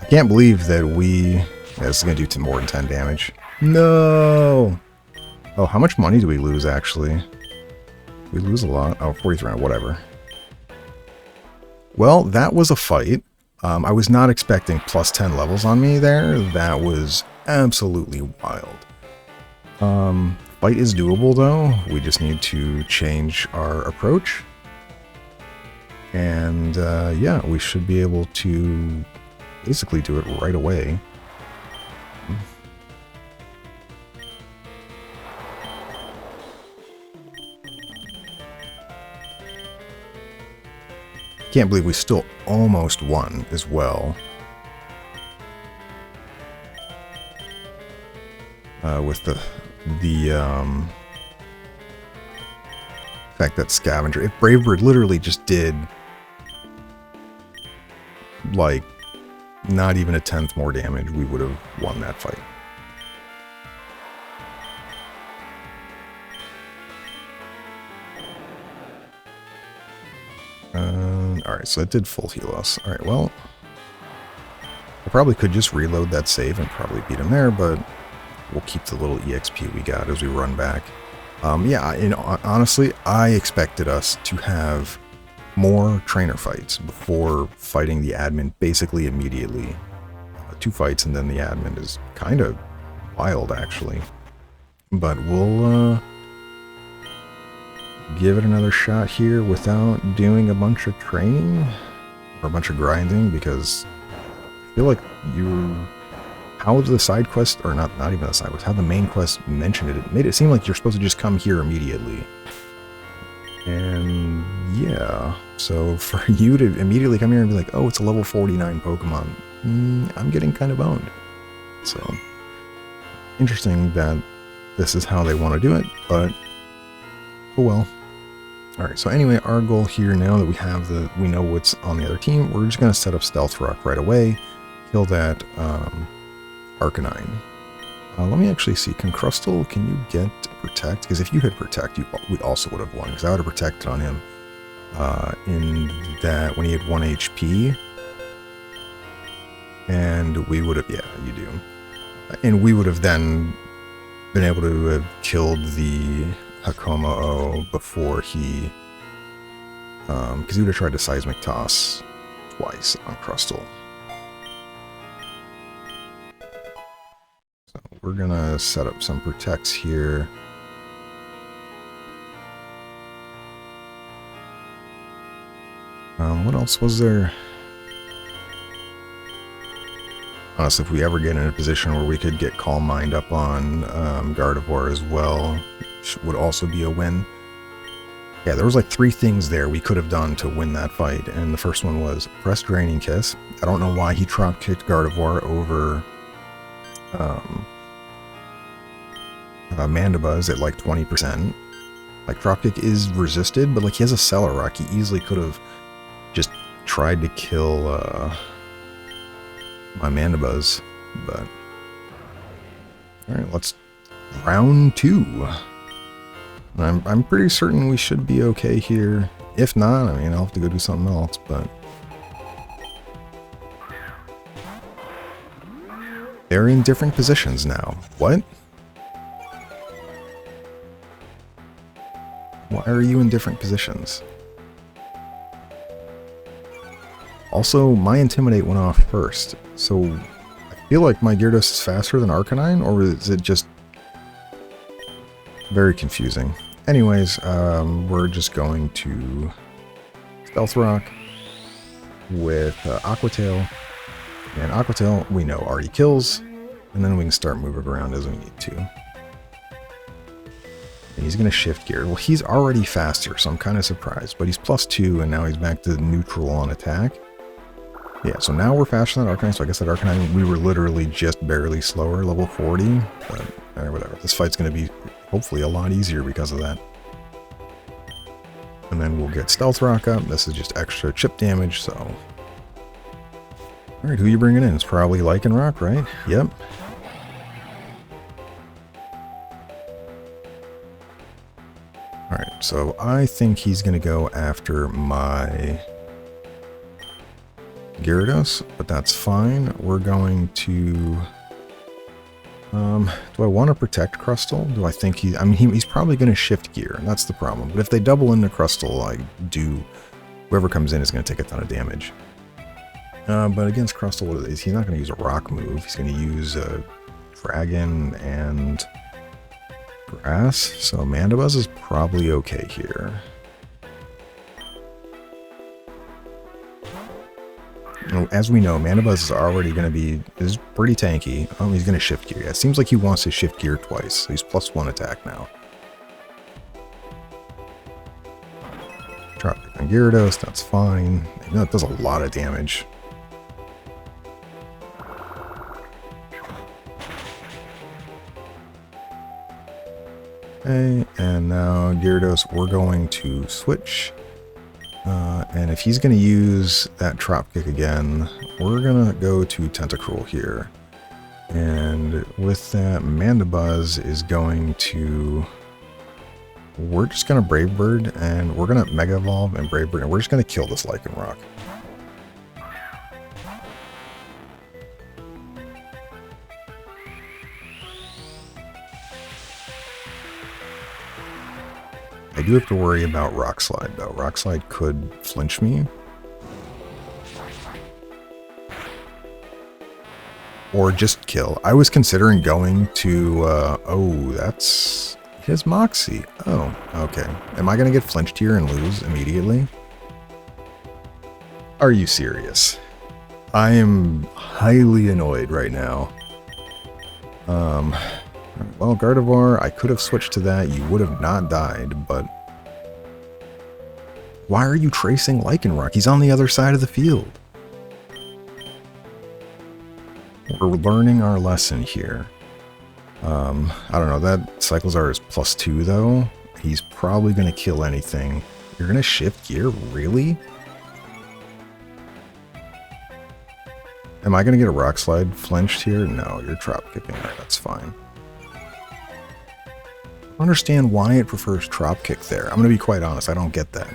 A: I can't believe that we... Yeah, this is going to do more than 10 damage. No! Oh, how much money do we lose, actually? We lose a lot. Oh, 43, whatever. Well, that was a fight. I was not expecting plus 10 levels on me there. That was absolutely wild. Fight is doable though. We just need to change our approach. And yeah, we should be able to basically do it right away. Can't believe we still almost won as well. With the fact that Scavenger, if Brave Bird literally just did like not even a tenth more damage, we would have won that fight. Alright, so it did full heal us. Alright, well, I probably could just reload that save and probably beat him there, but we'll keep the little EXP we got as we run back. Yeah, honestly, I expected us to have more trainer fights before fighting the admin basically immediately. 2 fights and then the admin is kind of wild, actually. But we'll give it another shot here without doing a bunch of training or a bunch of grinding, because I feel like how the side quest, or not even the side quest, how the main quest mentioned it, it made it seem like you're supposed to just come here immediately. And yeah, so for you to immediately come here and be like, oh, it's a level 49 Pokemon, I'm getting kind of boned. So interesting that this is how they want to do it, but oh well. Alright, so anyway, our goal here, now that we know what's on the other team, we're just going to set up Stealth Rock right away, kill that Arcanine. Let me actually see, can Crustle, can you get Protect? Because if you had Protect, we also would have won, because I would have protected on him in that when he had 1 HP, and we would have, yeah, you do. And we would have then been able to have killed the Hakamo-O before he, because he would have tried to Seismic Toss twice on Crustle. So we're gonna set up some Protects here. What else was there? Honestly, if we ever get in a position where we could get Calm Mind up on Gardivoir as well, would also be a win. Yeah, there was like 3 things there we could have done to win that fight, and the first one was press Draining Kiss. I don't know why he Trop Kicked Gardevoir over Mandibuzz at like 20%. Like, Trop Kick is resisted, but like he has a Cellar-Rock. He easily could have just tried to kill my Mandibuzz, but alright, let's round 2. I'm pretty certain we should be okay here. If not, I mean, I'll have to go do something else, but they're in different positions now. What? Why are you in different positions? Also, my Intimidate went off first, so I feel like my Gyarados is faster than Arcanine, or is it just very confusing? Anyways, we're just going to Stealth Rock with Aqua Tail, and Aqua Tail we know already kills, and then we can start moving around as we need to. And he's going to shift gear. Well, he's already faster, so I'm kind of surprised, but he's +2, and now he's back to neutral on attack. Yeah, so now we're faster than Arcanine, so I guess that Arcanine, we were literally just barely slower, level 40, but whatever. This fight's going to be hopefully a lot easier because of that. And then we'll get Stealth Rock up. This is just extra chip damage, so... Alright, who are you bringing in? It's probably Lycanroc, right? Yep. Alright, so I think he's going to go after my Gyarados, but that's fine. We're going to... do I want to protect Crustle? Do I think he's probably going to shift gear, and that's the problem. But if they double into Crustle, I do whoever comes in is going to take a ton of damage. But against Crustle, what is he's not going to use a rock move. He's going to use a dragon and grass. So Mandibuzz is probably okay here. As we know, Mandibuzz is already going to be is pretty tanky. Oh, he's going to shift gear. Yeah, it seems like he wants to shift gear twice. So he's +1 attack now. Trop Kick on Gyarados, that's fine. You know, it does a lot of damage. Okay, and now Gyarados, we're going to switch. And if he's going to use that Trop Kick again, we're going to go to Tentacruel here. And with that, Mandibuzz is going to... We're just going to Brave Bird, and we're going to Mega Evolve and Brave Bird, and we're just going to kill this Lycanroc. I do have to worry about Rock Slide, though. Rock Slide could flinch me. Or just kill. I was considering going to... oh, that's... his Moxie. Oh, okay. Am I going to get flinched here and lose immediately? Are you serious? I am highly annoyed right now. Well, Gardivoir, I could have switched to that. You would have not died, but... Why are you tracing Lycanroc? He's on the other side of the field. We're learning our lesson here. I don't know, that Cyclizar is +2 though. He's probably going to kill anything. You're going to shift gear? Really? Am I going to get a Rock Slide flinched here? No, you're Trop Kicking. Alright, that's fine. I don't understand why it prefers Trop Kick there. I'm going to be quite honest, I don't get that.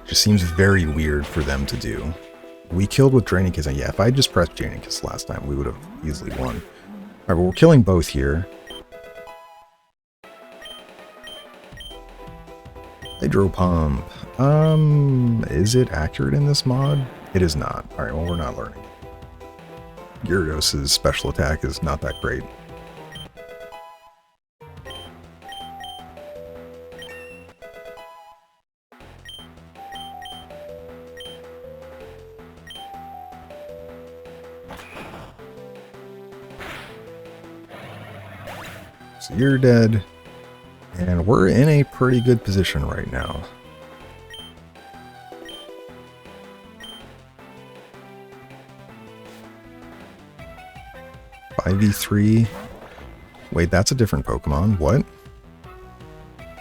A: It just seems very weird for them to do. We killed with Draining Kiss, and yeah, if I just pressed Draining Kiss last time, we would have easily won. Alright, well, we're killing both here. Hydro Pump. Is it accurate in this mod? It is not. Alright, well, we're not learning. Gyarados' special attack is not that great. So you're dead, and we're in a pretty good position right now. V3. Wait, that's a different Pokemon. What?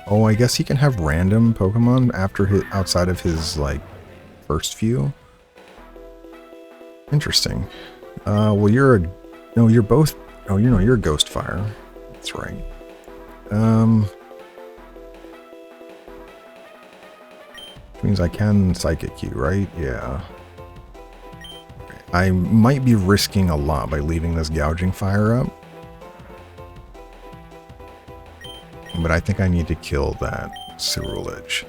A: Oh, I guess he can have random Pokemon after his, outside of his, like, first few. Interesting. Well, you're a... No, you're both... Oh, you know, you're a Ghost Fire. That's right. Which means I can Psychic you, right? Yeah. Okay. I might be risking a lot by leaving this Gouging Fire up. But I think I need to kill that Ceruledge.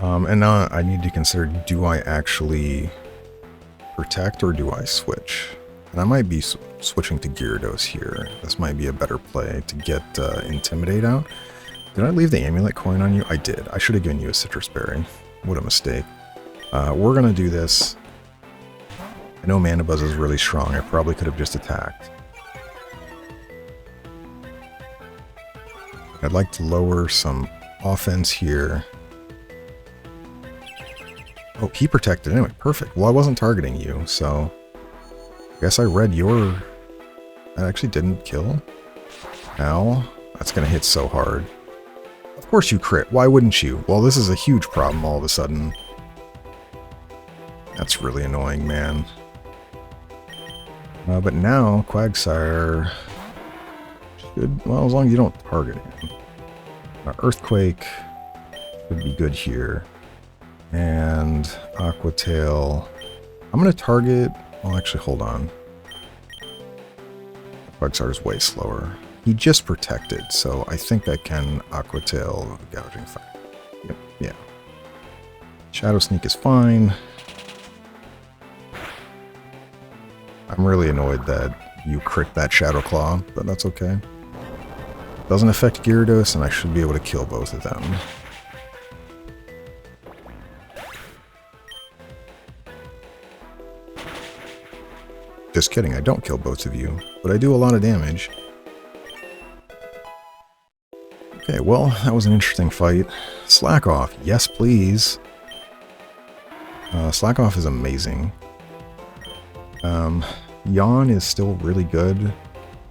A: And now I need to consider, do I actually protect or do I switch? And I might be switching to Gyarados here. This might be a better play to get Intimidate out. Did I leave the Amulet coin on you? I did. I should have given you a Citrus Berry. What a mistake. We're going to do this. I know Mandibuzz is really strong. I probably could have just attacked. I'd like to lower some offense here. Oh, he protected anyway. Perfect. Well, I wasn't targeting you, so... I guess I read your... That actually didn't kill. Ow. That's gonna hit so hard. Of course you crit. Why wouldn't you? Well, this is a huge problem all of a sudden. That's really annoying, man. But now, Quagsire... should... Well, as long as you don't target him. Earthquake would be good here. And Aqua Tail. I'm gonna target... Well, actually, hold on. Quagsire's way slower. He just protected, so I think I can Aqua Tail Gouging Fire. Yep, yeah. Shadow Sneak is fine. I'm really annoyed that you crit that Shadow Claw, but that's okay. Doesn't affect Gyarados, and I should be able to kill both of them. Just kidding, I don't kill both of you, but I do a lot of damage. Okay, well, that was an interesting fight. Slack Off, yes please. Slack Off is amazing. Yawn is still really good.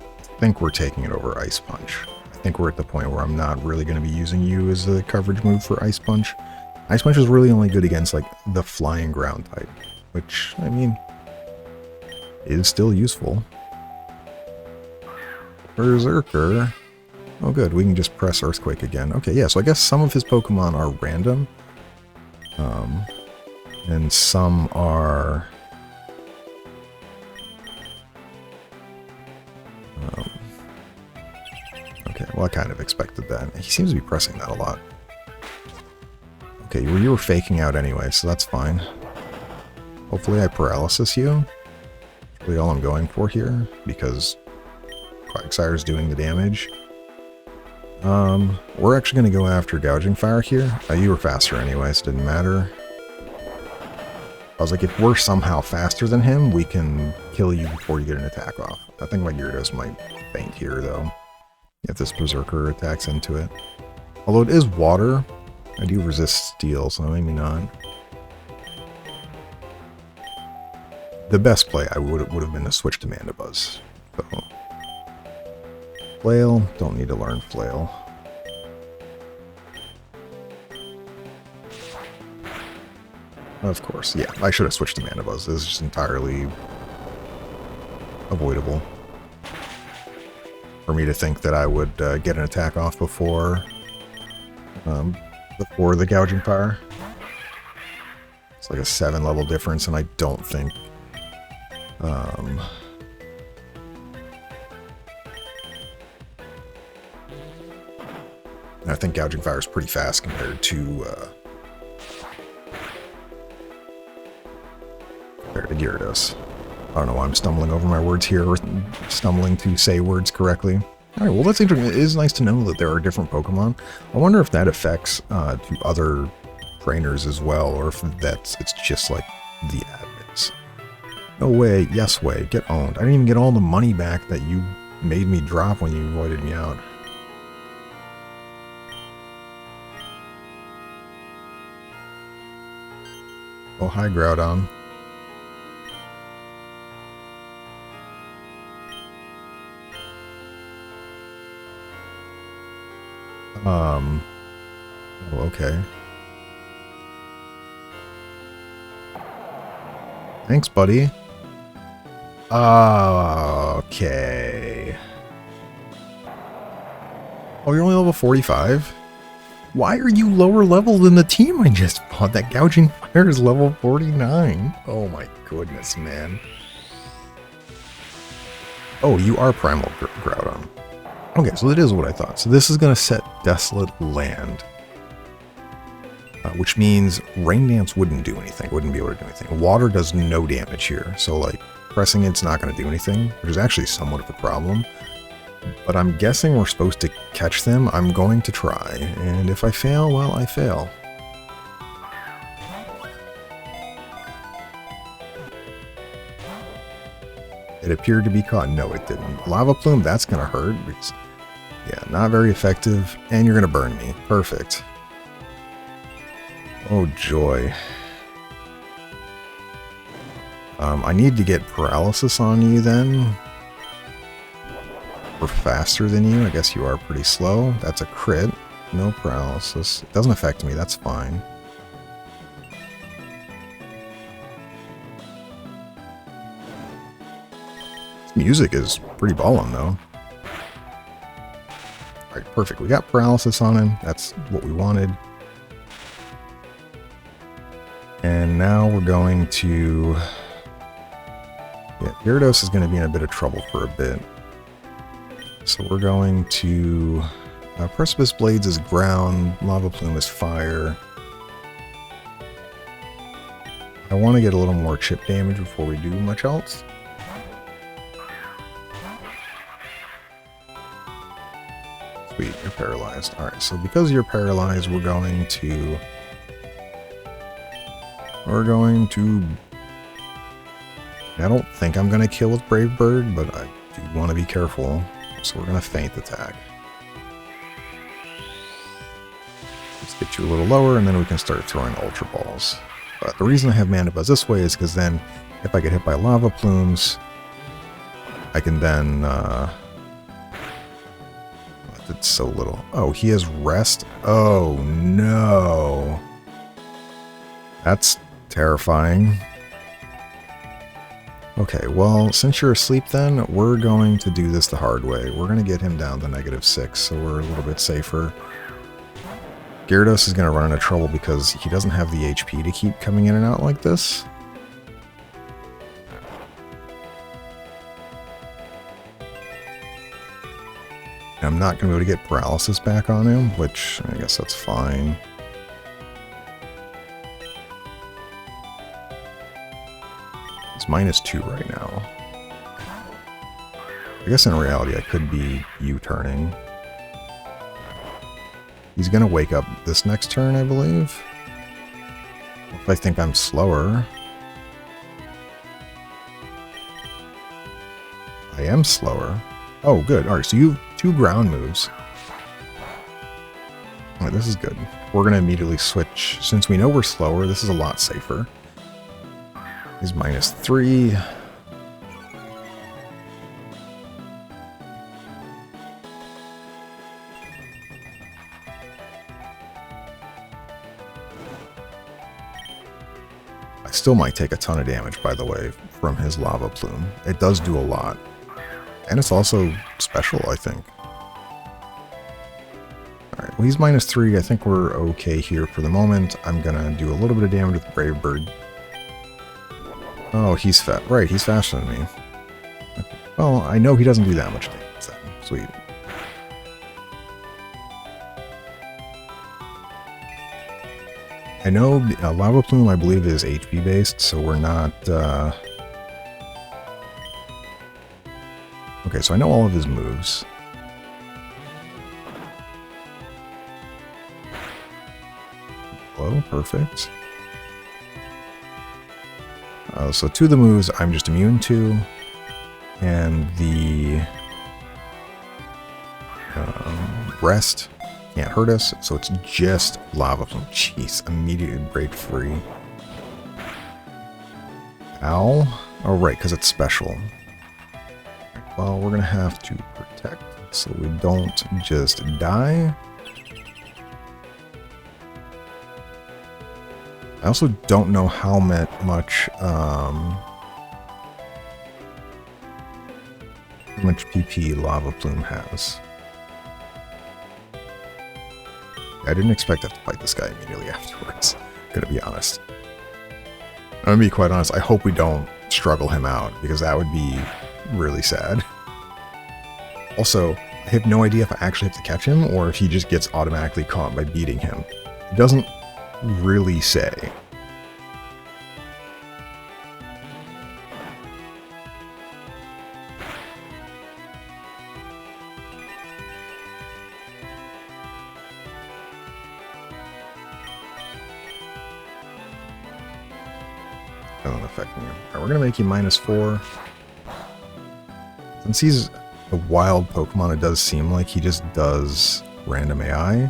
A: I think we're taking it over Ice Punch. I think we're at the point where I'm not really going to be using you as a coverage move for Ice Punch. Ice Punch is really only good against, like, the flying ground type, which, I mean, is still useful. Berserker. Oh good, we can just press Earthquake again. Okay, yeah, so I guess some of his Pokemon are random. And some are... okay, well I kind of expected that. He seems to be pressing that a lot. Okay, you were faking out anyway, so that's fine. Hopefully I paralysis you. That's really all I'm going for here, because Quagsire's doing the damage. We're actually going to go after Gouging Fire here. You were faster anyways, so it didn't matter. I was like, if we're somehow faster than him, we can kill you before you get an attack off. I think my Gyarados might faint here, though, if this Berserker attacks into it. Although it is water, I do resist steel, so maybe not. The best play I would have been to switch to Mandibuzz. So, Flail, don't need to learn Flail. Of course, yeah, I should have switched to Mandibuzz. This is just entirely avoidable for me to think that I would get an attack off before the Gouging Fire. It's like a 7-level difference, and I don't think I think Gouging Fire is pretty fast compared to Gyarados. I don't know why I'm stumbling over my words here, or stumbling to say words correctly. Alright, well that's interesting. It is nice to know that there are different Pokemon. I wonder if that affects to other trainers as well, or if it's just like the admins. No way, yes way, get owned. I didn't even get all the money back that you made me drop when you voided me out. Oh, hi Groudon. Oh, okay. Thanks, buddy. Okay. Oh, you're only level 45? Why are you lower level than the team I just fought? That Gouging Fire is level 49. Oh my goodness, man. Oh, you are Primal Groudon. Okay, so that is what I thought. So this is going to set Desolate Land. Which means Rain Dance wouldn't do anything. Wouldn't be able to do anything. Water does no damage here. So, like, pressing it's not going to do anything. Which is actually somewhat of a problem. But I'm guessing we're supposed to catch them. I'm going to try. And if I fail, well, I fail. It appeared to be caught. No, it didn't. Lava Plume, that's going to hurt. It's, yeah, not very effective. And you're going to burn me. Perfect. Oh, joy. I need to get paralysis on you then. We're faster than you. I guess you are pretty slow. That's a crit. No paralysis. It doesn't affect me. That's fine. Music is pretty ballin' though. Alright, perfect. We got paralysis on him. That's what we wanted. And now we're going to... yeah, Gyarados is going to be in a bit of trouble for a bit. So we're going to... Precipice Blades is ground, Lava Plume is fire. I want to get a little more chip damage before we do much else. Sweet, you're paralyzed. Alright, so because you're paralyzed, we're going to... I don't think I'm going to kill with Brave Bird, but I do want to be careful. So we're going to Feint Attack. Let's get you a little lower, and then we can start throwing Ultra Balls. But the reason I have Mandibuzz this way is because then, if I get hit by Lava Plumes, I can then... it's so little. Oh, he has Rest? Oh, no. That's terrifying. Okay, well, since you're asleep then, we're going to do this the hard way. We're going to get him down to -6, so we're a little bit safer. Gyarados is going to run into trouble because he doesn't have the HP to keep coming in and out like this. I'm not going to be able to get Paralysis back on him, which I guess that's fine. It's -2 right now. I guess in reality I could be U-turning. He's going to wake up this next turn, I believe. If I think I'm slower. I am slower. Oh, good. Alright, so you have 2 ground moves. Alright, this is good. We're going to immediately switch. Since we know we're slower, this is a lot safer. He's -3. I still might take a ton of damage, by the way, from his Lava Plume. It does do a lot. And it's also special, I think. Alright, well he's -3. I think we're okay here for the moment. I'm gonna do a little bit of damage with Brave Bird. Oh, he's fat. Right, he's faster than me. Okay. Well, I know he doesn't do that much damage then. Sweet. I know Lava Plume, I believe, is HP based, so we're not... Okay, so I know all of his moves. Hello, perfect. So 2 of the moves I'm just immune to, and the Rest can't hurt us, so it's just Lava Plume. Jeez, immediately break free. Ow. Oh, right, because it's special. Well, we're going to have to protect so we don't just die. I also don't know how much PP Lava Plume has. I didn't expect to have to fight this guy immediately afterwards, gonna be honest. I'm gonna be quite honest, I hope we don't struggle him out, because that would be really sad. Also, I have no idea if I actually have to catch him, or if he just gets automatically caught by beating him. It doesn't really say. Doesn't affect me. Alright, we're gonna make you -4. Since he's a wild Pokemon, it does seem like he just does random AI.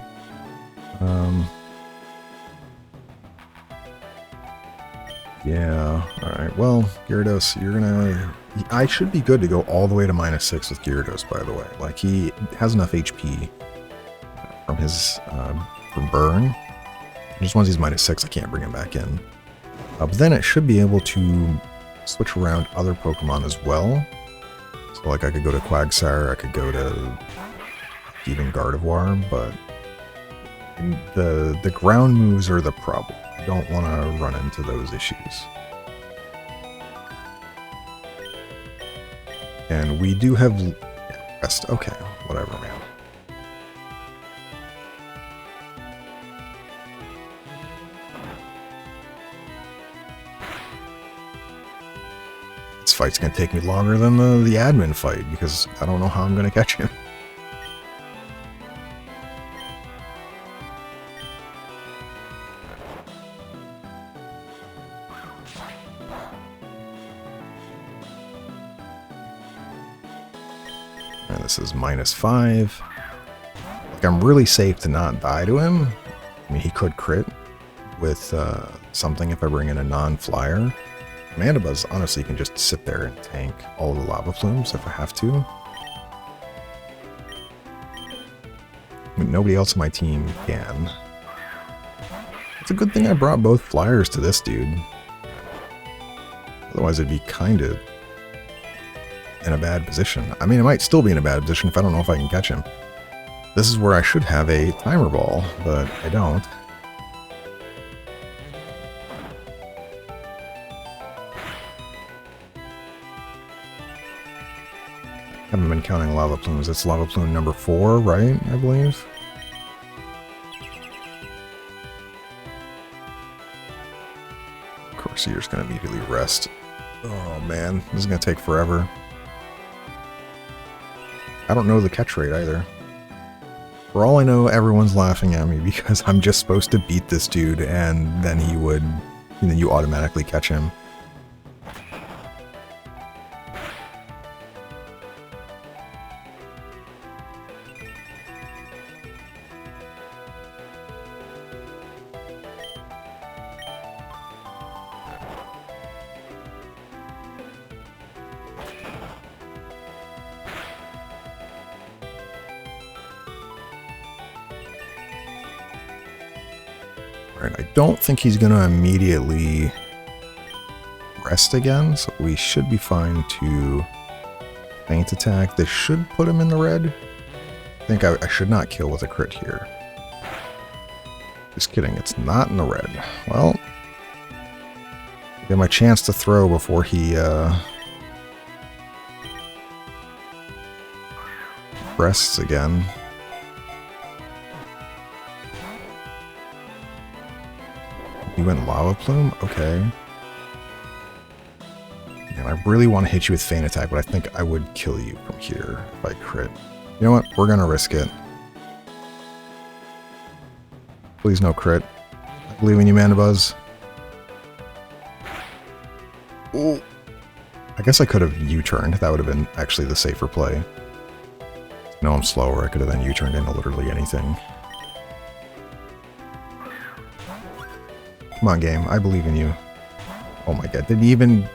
A: Yeah, alright, well, Gyarados, you're gonna... I should be good to go all the way to -6 with Gyarados, by the way. Like, he has enough HP from his, from Burn. Just once he's -6, I can't bring him back in. But then it should be able to switch around other Pokemon as well. So, like, I could go to Quagsire, I could go to even Gardevoir, but the ground moves are the problem. I don't want to run into those issues. And we do have... Yeah, Rest. Okay, whatever, man. This fight's gonna take me longer than the admin fight because I don't know how I'm gonna catch him. And this is -5. Like, I'm really safe to not die to him. I mean, he could crit with something if I bring in a non-flyer. Mandibuzz honestly can just sit there and tank all the lava plumes if I have to. I mean, nobody else on my team can. It's a good thing I brought both flyers to this dude. Otherwise it'd be kind of in a bad position. I mean, it might still be in a bad position if I don't know if I can catch him. This is where I should have a timer ball, but I don't. I haven't been counting lava plumes. It's lava plume number 4, right? I believe. Of course, you're just going to immediately rest. Oh man, this is going to take forever. I don't know the catch rate either. For all I know, everyone's laughing at me because I'm just supposed to beat this dude and then you automatically catch him. Alright, I don't think he's going to immediately rest again, so we should be fine to feint attack. This should put him in the red. I think I should not kill with a crit here. Just kidding, it's not in the red. Well, I get my chance to throw before he rests again. You went Lava Plume? Okay. And I really want to hit you with Feint Attack, but I think I would kill you from here if I crit. You know what? We're going to risk it. Please no crit. I believe in you, Mandibuzz. Oh. I guess I could have U-turned. That would have been actually the safer play. No, I'm slower. I could have then U-turned into literally anything. Come on, game. I believe in you. Oh my god. Didn't even...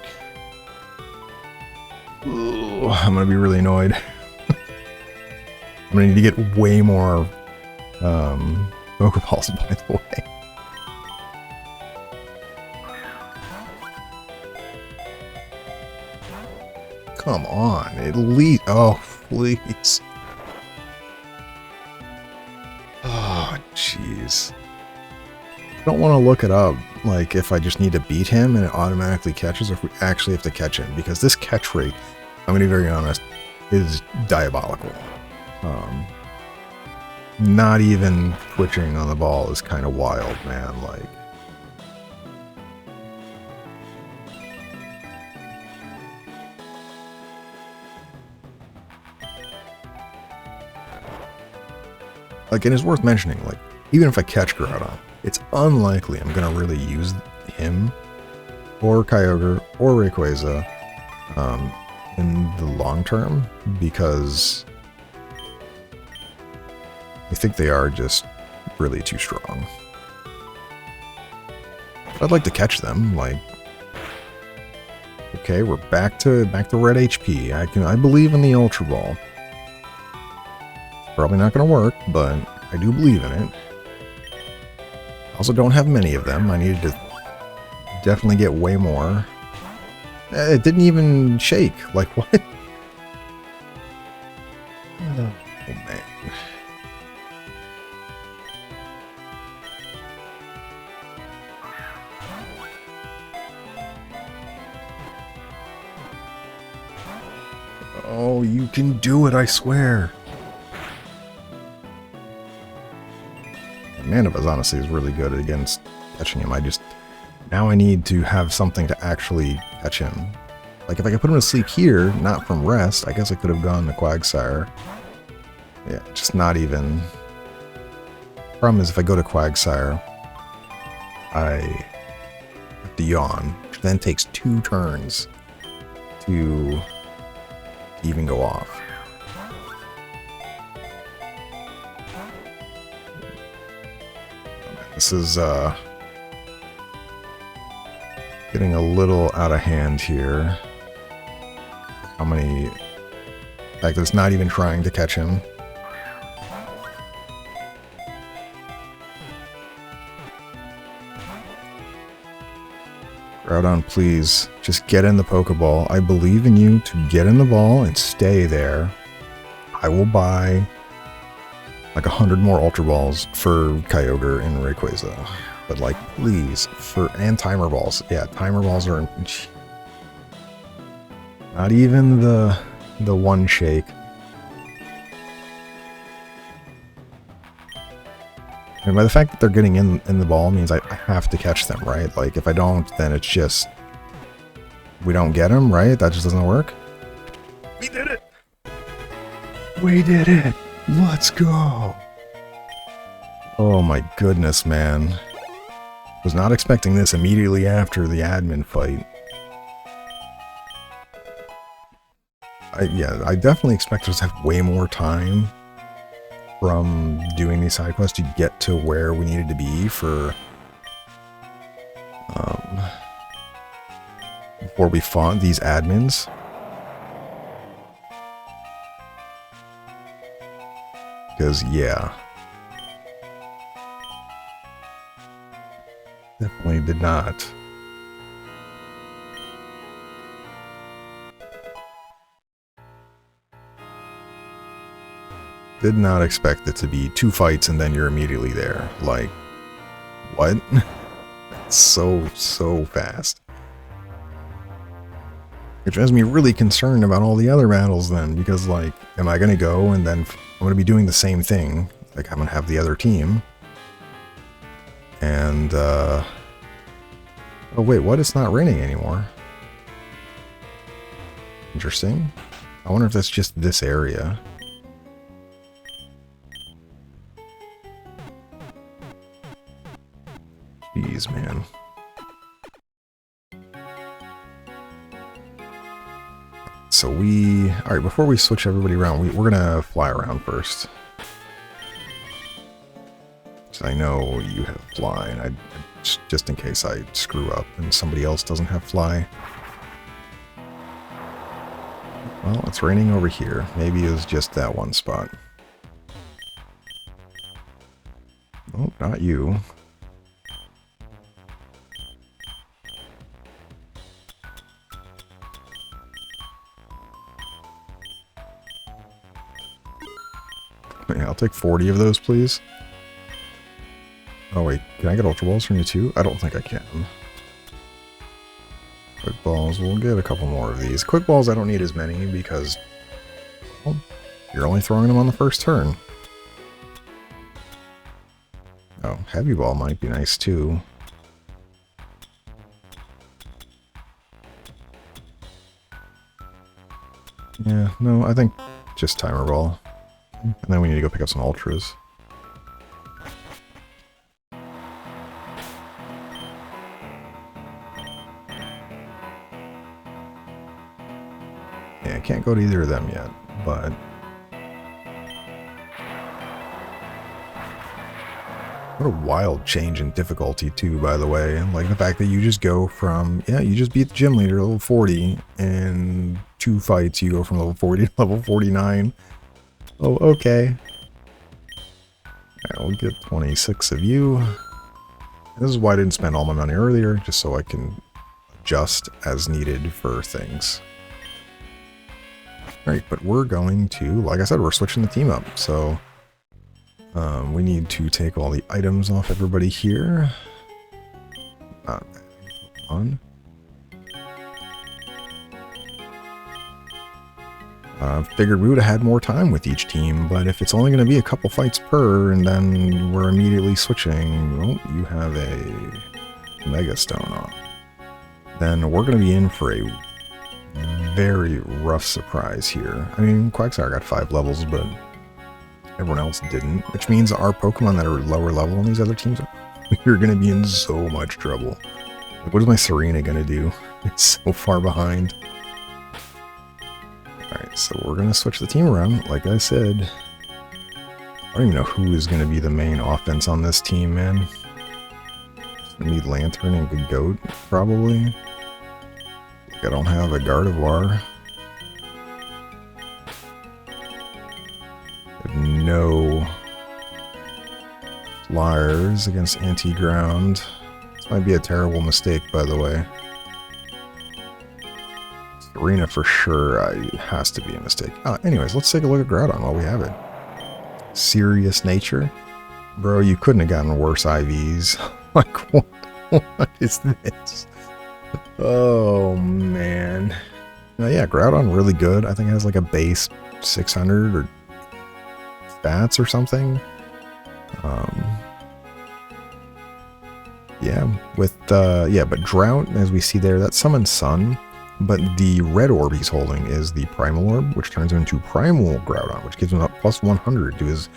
A: Ooh, I'm going to be really annoyed. I'm going to need to get way more Pokeballs, by the way. Come on. At least... Oh, please. Oh, jeez. I don't want to look it up, like if I just need to beat him and it automatically catches, or if we actually have to catch him, because this catch rate, I'm going to be very honest, is diabolical. Not even twitching on the ball is kind of wild, man. Like, and it's worth mentioning, like, even if I catch Groudon, it's unlikely I'm going to really use him or Kyogre or Rayquaza in the long term, because I think they are just really too strong. I'd like to catch them, like, okay, we're back to red HP. I believe in the Ultra Ball. Probably not going to work, but I do believe in it. Also don't have many of them. I needed to definitely get way more. It didn't even shake. Like, what? Oh, man. Oh, you can do it, I swear. Mandibuzz honestly is really good against catching him. Now I need to have something to actually catch him. Like, if I could put him to sleep here, not from rest, I guess I could have gone to Quagsire. Yeah, just not even... Problem is, if I go to Quagsire, I have to yawn, which then takes 2 turns to even go off. This is getting a little out of hand here. How many... In fact, it's not even trying to catch him. Groudon, please, just get in the Pokeball. I believe in you to get in the ball and stay there. I will buy like 100 more Ultra Balls for Kyogre and Rayquaza. But like, please, and Timer Balls. Yeah, Timer Balls are... Not even the one shake. And by the fact that they're getting in the ball means I have to catch them, right? Like, if I don't, then it's just... We don't get them, right? That just doesn't work. We did it! We did it! Let's go! Oh my goodness, man. Was not expecting this immediately after the admin fight. I definitely expect us to have way more time from doing these side quests to get to where we needed to be for before we fought these admins. Because yeah, definitely did not. Did not expect it to be 2 fights and then you're immediately there. Like, what? so fast. Which has me really concerned about all the other battles then, because like, am I going to go and then I'm going to be doing the same thing? Like, I'm going to have the other team. And, oh wait, what? It's not raining anymore. Interesting. I wonder if that's just this area. Jeez, man. So alright, before we switch everybody around, we're gonna fly around first. So I know you have fly, and just in case I screw up and somebody else doesn't have fly. Well, it's raining over here. Maybe it was just that one spot. Oh, not you. Yeah, I'll take 40 of those, please. Oh wait, can I get Ultra Balls from you too? I don't think I can. Quick Balls, we'll get a couple more of these. Quick Balls, I don't need as many because, well, you're only throwing them on the first turn. Oh, Heavy Ball might be nice too. Yeah, no, I think just Timer Ball. And then we need to go pick up some Ultras. Yeah, I can't go to either of them yet, but... What a wild change in difficulty too, by the way. Like the fact that you just go from, yeah, you just beat the gym leader level 40, and 2 fights you go from level 40 to level 49. Oh, okay. Alright, we'll get 26 of you. This is why I didn't spend all my money earlier, just so I can adjust as needed for things. Alright, but we're going to, like I said, we're switching the team up, so we need to take all the items off everybody here. Not bad. On. Figured we would have had more time with each team, but if it's only going to be a couple fights per, and then we're immediately switching, well, you have a Mega Stone on, then we're going to be in for a very rough surprise here. I mean, Quagsire got 5 levels, but everyone else didn't, which means our Pokemon that are lower level on these other teams, you're going to be in so much trouble. Like, what is my Serena going to do? It's so far behind. Alright, so we're going to switch the team around, like I said. I don't even know who is going to be the main offense on this team, man. It's going to be Lantern and Good Goat, probably. Like, I don't have a Gardivoir. No Flyers against Anti-Ground. This might be a terrible mistake, by the way. Arena for sure has to be a mistake. Anyways, let's take a look at Groudon while we have it. Serious Nature? Bro, you couldn't have gotten worse IVs. Like, what is this? Oh, man. Yeah, Groudon really good. I think it has like a base 600 or stats or something. But Drought, as we see there, that's Summon Sun. But the red orb he's holding is the Primal Orb, which turns him into Primal Groudon, which gives him a plus 100 to his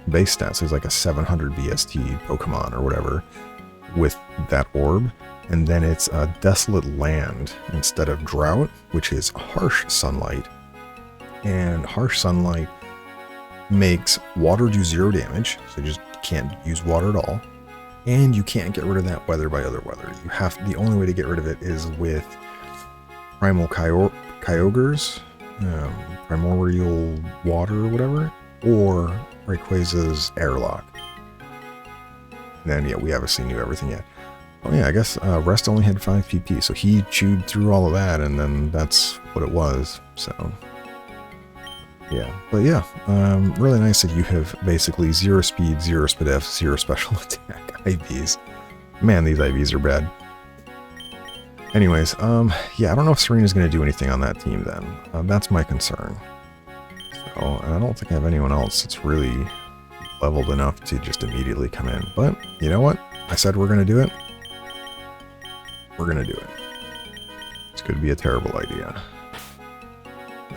A: base stats. So he's like a 700 BST Pokemon or whatever with that orb. And then it's a Desolate Land instead of Drought, which is Harsh Sunlight. And Harsh Sunlight makes water do 0 damage, so you just can't use water at all. And you can't get rid of that weather by other weather. The only way to get rid of it is with Primal Kyogres, Primordial Water or whatever, or Rayquaza's Airlock. And then, yeah, we haven't seen you everything yet. Oh yeah, I guess Rest only had 5 PP, so he chewed through all of that, and then that's what it was, so... Yeah, but yeah, really nice that you have basically 0 speed, 0 Spadef, 0 special attack IVs. Man, these IVs are bad. Anyways, yeah, I don't know if Serena's going to do anything on that team then. That's my concern. So, and I don't think I have anyone else that's really leveled enough to just immediately come in. But, you know what? I said we're going to do it. We're going to do it. This could be a terrible idea.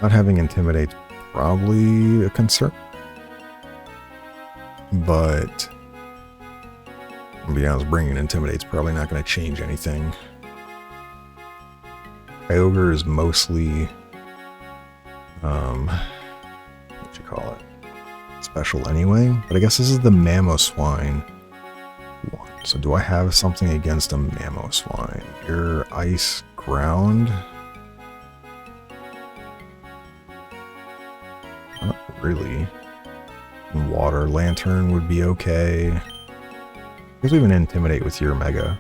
A: Not having Intimidate probably a concern. But, to be honest, bringing Intimidate's probably not going to change anything. Kyogre is mostly, what you call it, special anyway. But I guess this is the Mamoswine one. So do I have something against a Mamoswine? Your Ice Ground? Not really. And Water Lantern would be okay. I guess we even Intimidate with your Mega.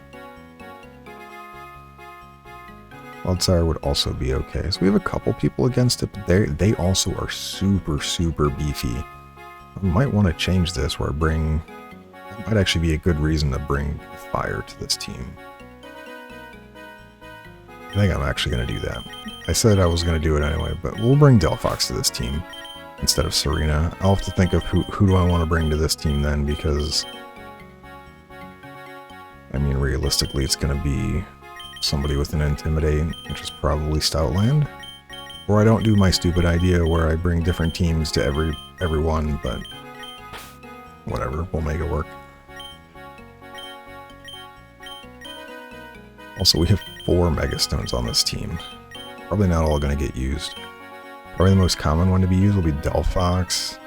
A: Clodsire would also be okay. So we have a couple people against it, but they also are super, super beefy. I might want to change this where that might actually be a good reason to bring Fire to this team. I think I'm actually going to do that. I said I was going to do it anyway, but we'll bring Delphox to this team instead of Serena. I'll have to think of who do I want to bring to this team then, because, I mean, realistically, it's going to be somebody with an Intimidate, which is probably Stoutland. Or I don't do my stupid idea where I bring different teams to everyone, but whatever, we'll make it work. Also, we have 4 Mega Stones on this team. Probably not all going to get used. Probably the most common one to be used will be Delphox,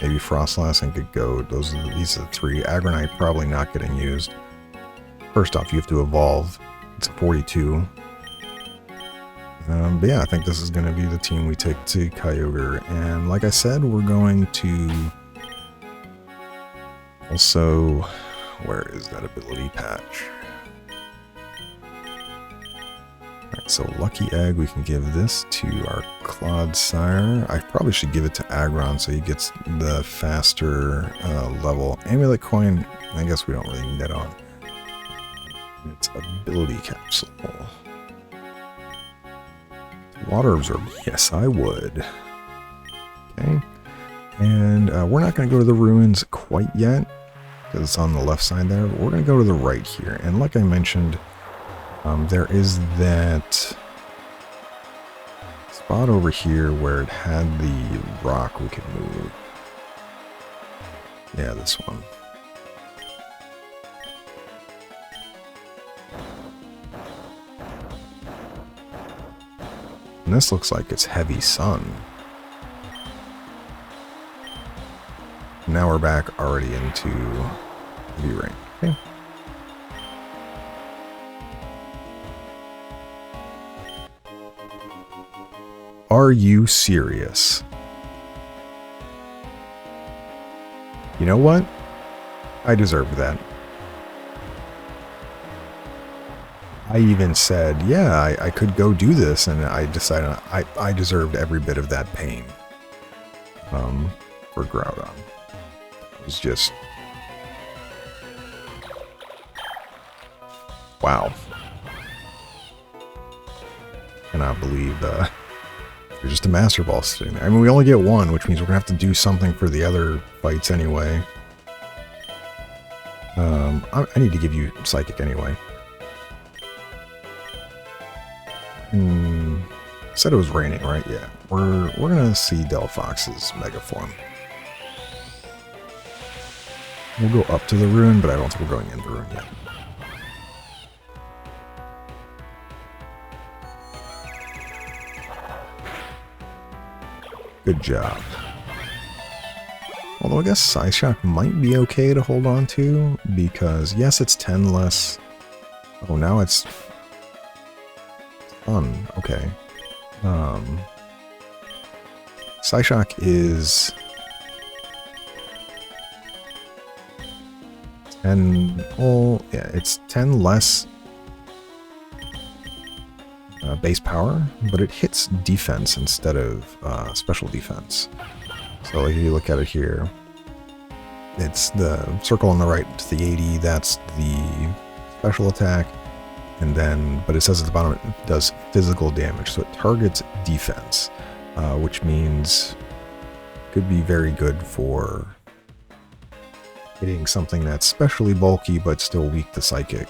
A: maybe Frostlass, and Good Goat. These are the 3. Aggronite probably not getting used. First off, you have to evolve. It's a 42. But yeah, I think this is going to be the team we take to Kyogre. And like I said, we're going to also... Where is that ability patch? Alright, so Lucky Egg, we can give this to our Clodsire. I probably should give it to Aggron so he gets the faster level. Amulet Coin, I guess we don't really need that on. It's Ability Capsule. Water Absorb. Yes, I would. Okay. And we're not going to go to the ruins quite yet, because it's on the left side there. But we're going to go to the right here. And like I mentioned, there is that spot over here where it had the rock we could move. Yeah, this one. And this looks like it's heavy sun. Now we're back already into heavy rain. Okay. Are you serious? You know what? I deserve that. I even said, yeah, I could go do this, and I decided I deserved every bit of that pain. For Groudon. It was just... wow. Cannot believe there's just a Master Ball sitting there. I mean, we only get one, which means we're going to have to do something for the other fights anyway. I need to give you Psychic anyway. Said it was raining, right? Yeah. We're gonna see Delphox's Mega Form. We'll go up to the ruin, but I don't think we're going in the ruin yet. Good job. Although I guess Psyshock might be okay to hold on to, because yes, it's 10 less. Oh, now it's fun. Okay. Psyshock is 10. Oh, yeah, it's 10 less base power, but it hits defense instead of special defense. So like if you look at it here, it's the circle on the right to the 80, that's the special attack, and then, but it says at the bottom it does physical damage, so it targets defense, which means it could be very good for hitting something that's specially bulky but still weak to psychic.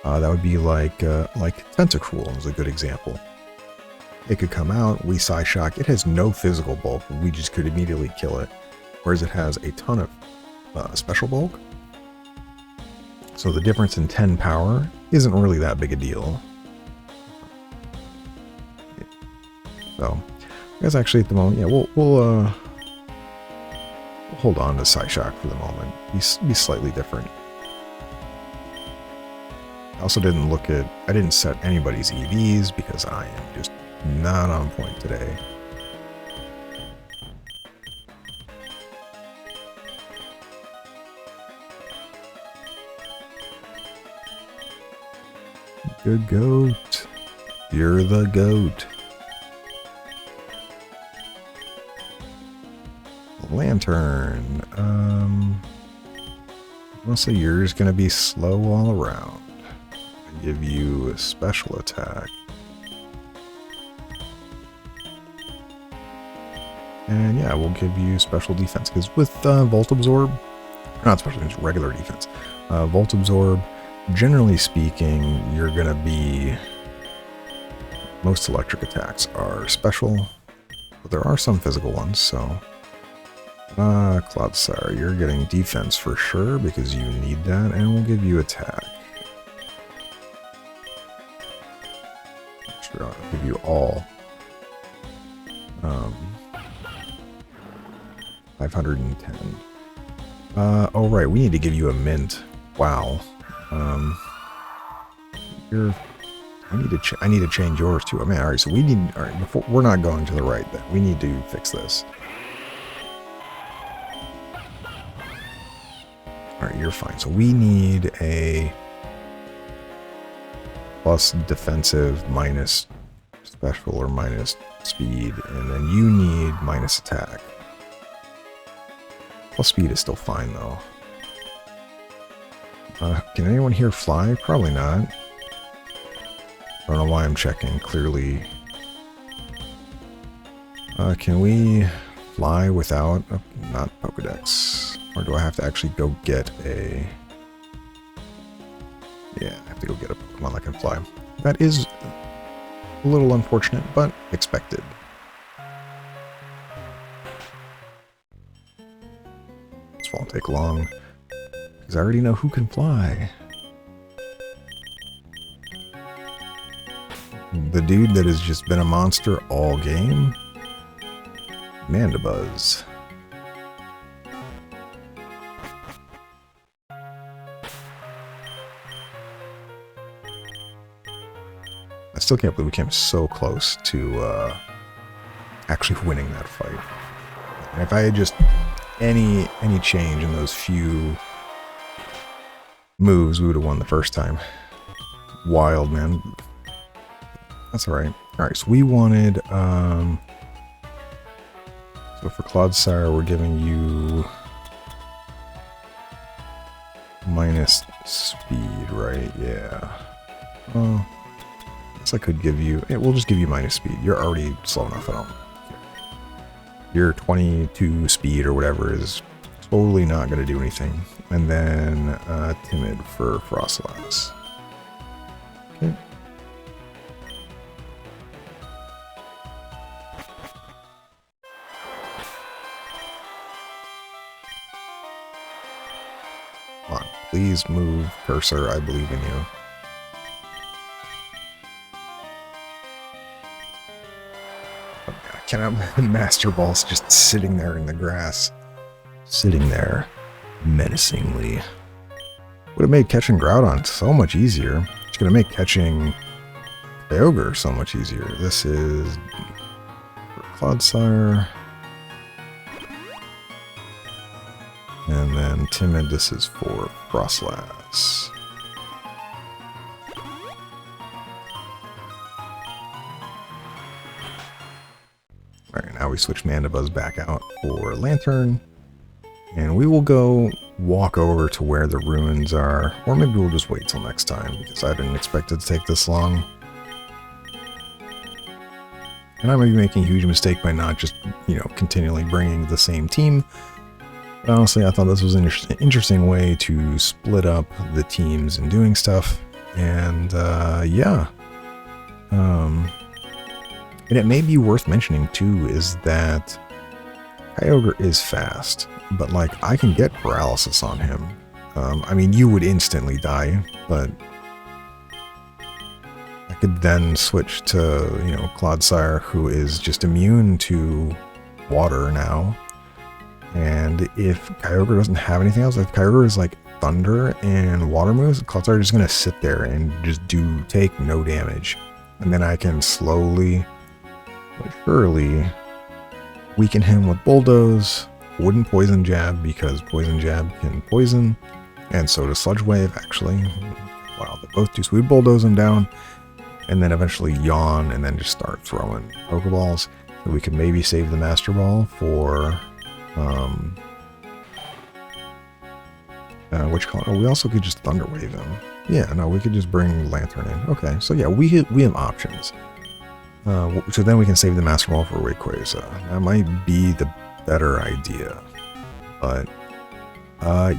A: That would be like Tentacruel is a good example. It could come out, we Psyshock, it has no physical bulk, we just could immediately kill it, whereas it has a ton of special bulk. So the difference in 10 power isn't really that big a deal. So, I guess actually at the moment, yeah, we'll hold on to Psyshock for the moment. Be slightly different. I also didn't I didn't set anybody's EVs because I am just not on point today. Good goat. You're the goat. Lantern. Mostly yours gonna be slow all around. I give you a special attack. And yeah, we'll give you special defense, because with Volt Absorb, not special defense, regular defense. Volt Absorb, generally speaking, you're gonna be, most electric attacks are special, but there are some physical ones, so Cloudsire, you're getting defense for sure because you need that, and we'll give you attack. Sure, I'll give you all 510. Oh right, we need to give you a mint. Wow. I need to change yours too. I mean, all right. So we need. All right, before we're not going to the right. Then we need to fix this. All right, you're fine. So we need a plus defensive minus special or minus speed, and then you need minus attack. Plus speed is still fine though. Can anyone here fly? Probably not. I don't know why I'm checking. Clearly. Can we fly without not Pokedex? Or do I have to actually go get a... Yeah, I have to go get a Pokemon that can fly. That is a little unfortunate, but expected. This won't take long, because I already know who can fly. The dude that has just been a monster all game, Mandibuzz. I still can't believe we came so close to actually winning that fight. And if I had just any change in those few moves, we would have won the first time. Wild, man. That's alright. Alright, so we wanted, so for Clodsire, we're giving you minus speed, right? Yeah. Oh, I guess I could give you, we'll just give you minus speed. You're already slow enough, I don't care. Your 22 speed or whatever is totally not going to do anything. And then timid for Frostlass. Okay. Come on, please move, cursor. I believe in you. I cannot believe Master Ball's just sitting there in the grass. Sitting there menacingly. Would have made catching Groudon so much easier. It's going to make catching Kyogre so much easier. This is for Clodsire. And then Timid, this is for Frostlass. Alright, now we switch Mandibuzz back out for Lantern. And we will go walk over to where the ruins are. Or maybe we'll just wait till next time, because I didn't expect it to take this long. And I may be making a huge mistake by not just, continually bringing the same team. But honestly, I thought this was an interesting way to split up the teams and doing stuff. And, yeah. And it may be worth mentioning, too, is that Kyogre is fast. But, I can get paralysis on him. I mean, you would instantly die, but I could then switch to, Clodsire, who is just immune to water now. And if Kyogre doesn't have anything else, if Kyogre is thunder and water moves, Clodsire is just going to sit there and just take no damage. And then I can slowly, but surely, weaken him with Bulldoze. Wouldn't Poison Jab, because Poison Jab can poison. And so does Sludge Wave, actually. Wow, they both do. So we Bulldoze him down. And then eventually yawn, and then just start throwing Pokeballs. So we could maybe save the Master Ball for... we also could just Thunder Wave him. Yeah, no, we could just bring Lantern in. Okay, so yeah, we have options. So then we can save the Master Ball for Rayquaza. That might be the better idea. But,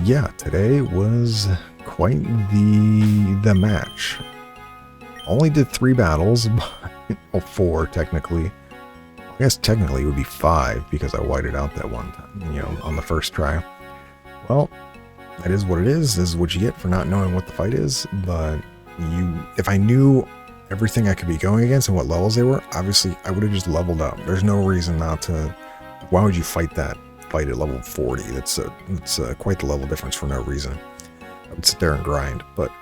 A: yeah, today was quite the match. Only did 3 battles, well, 4 technically. I guess technically it would be 5 because I whited out that one time, on the first try. Well, that is what it is. This is what you get for not knowing what the fight is. But if I knew everything I could be going against and what levels they were, obviously I would have just leveled up. There's no reason not to. Why would you fight that fight at level 40? That's quite the level difference for no reason. I would sit there and grind, but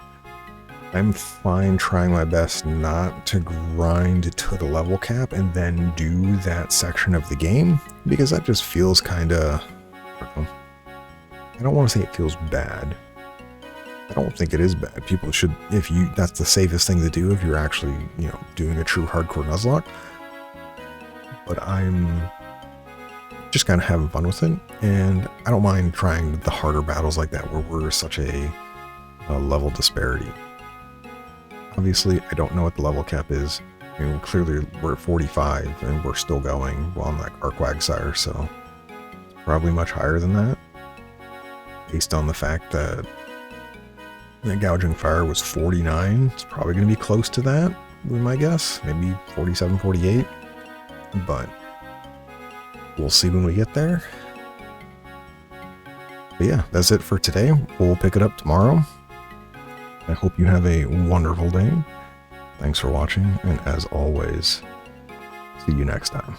A: I'm fine trying my best not to grind to the level cap and then do that section of the game, because that just feels kind of, I don't want to say it feels bad. I don't think it is bad. People should, that's the safest thing to do if you're actually, doing a true hardcore Nuzlocke. But I'm just kind of having fun with it, and I don't mind trying the harder battles like that where we're such a level disparity. Obviously, I don't know what the level cap is. I mean, clearly we're at 45 and we're still going while I'm like Quagsire, so it's probably much higher than that. Based on the fact that the Gouging Fire was 49, it's probably going to be close to that, would be my guess. Maybe 47, 48. But we'll see when we get there. But yeah, that's it for today. We'll pick it up tomorrow. I hope you have a wonderful day. Thanks for watching, and as always, see you next time.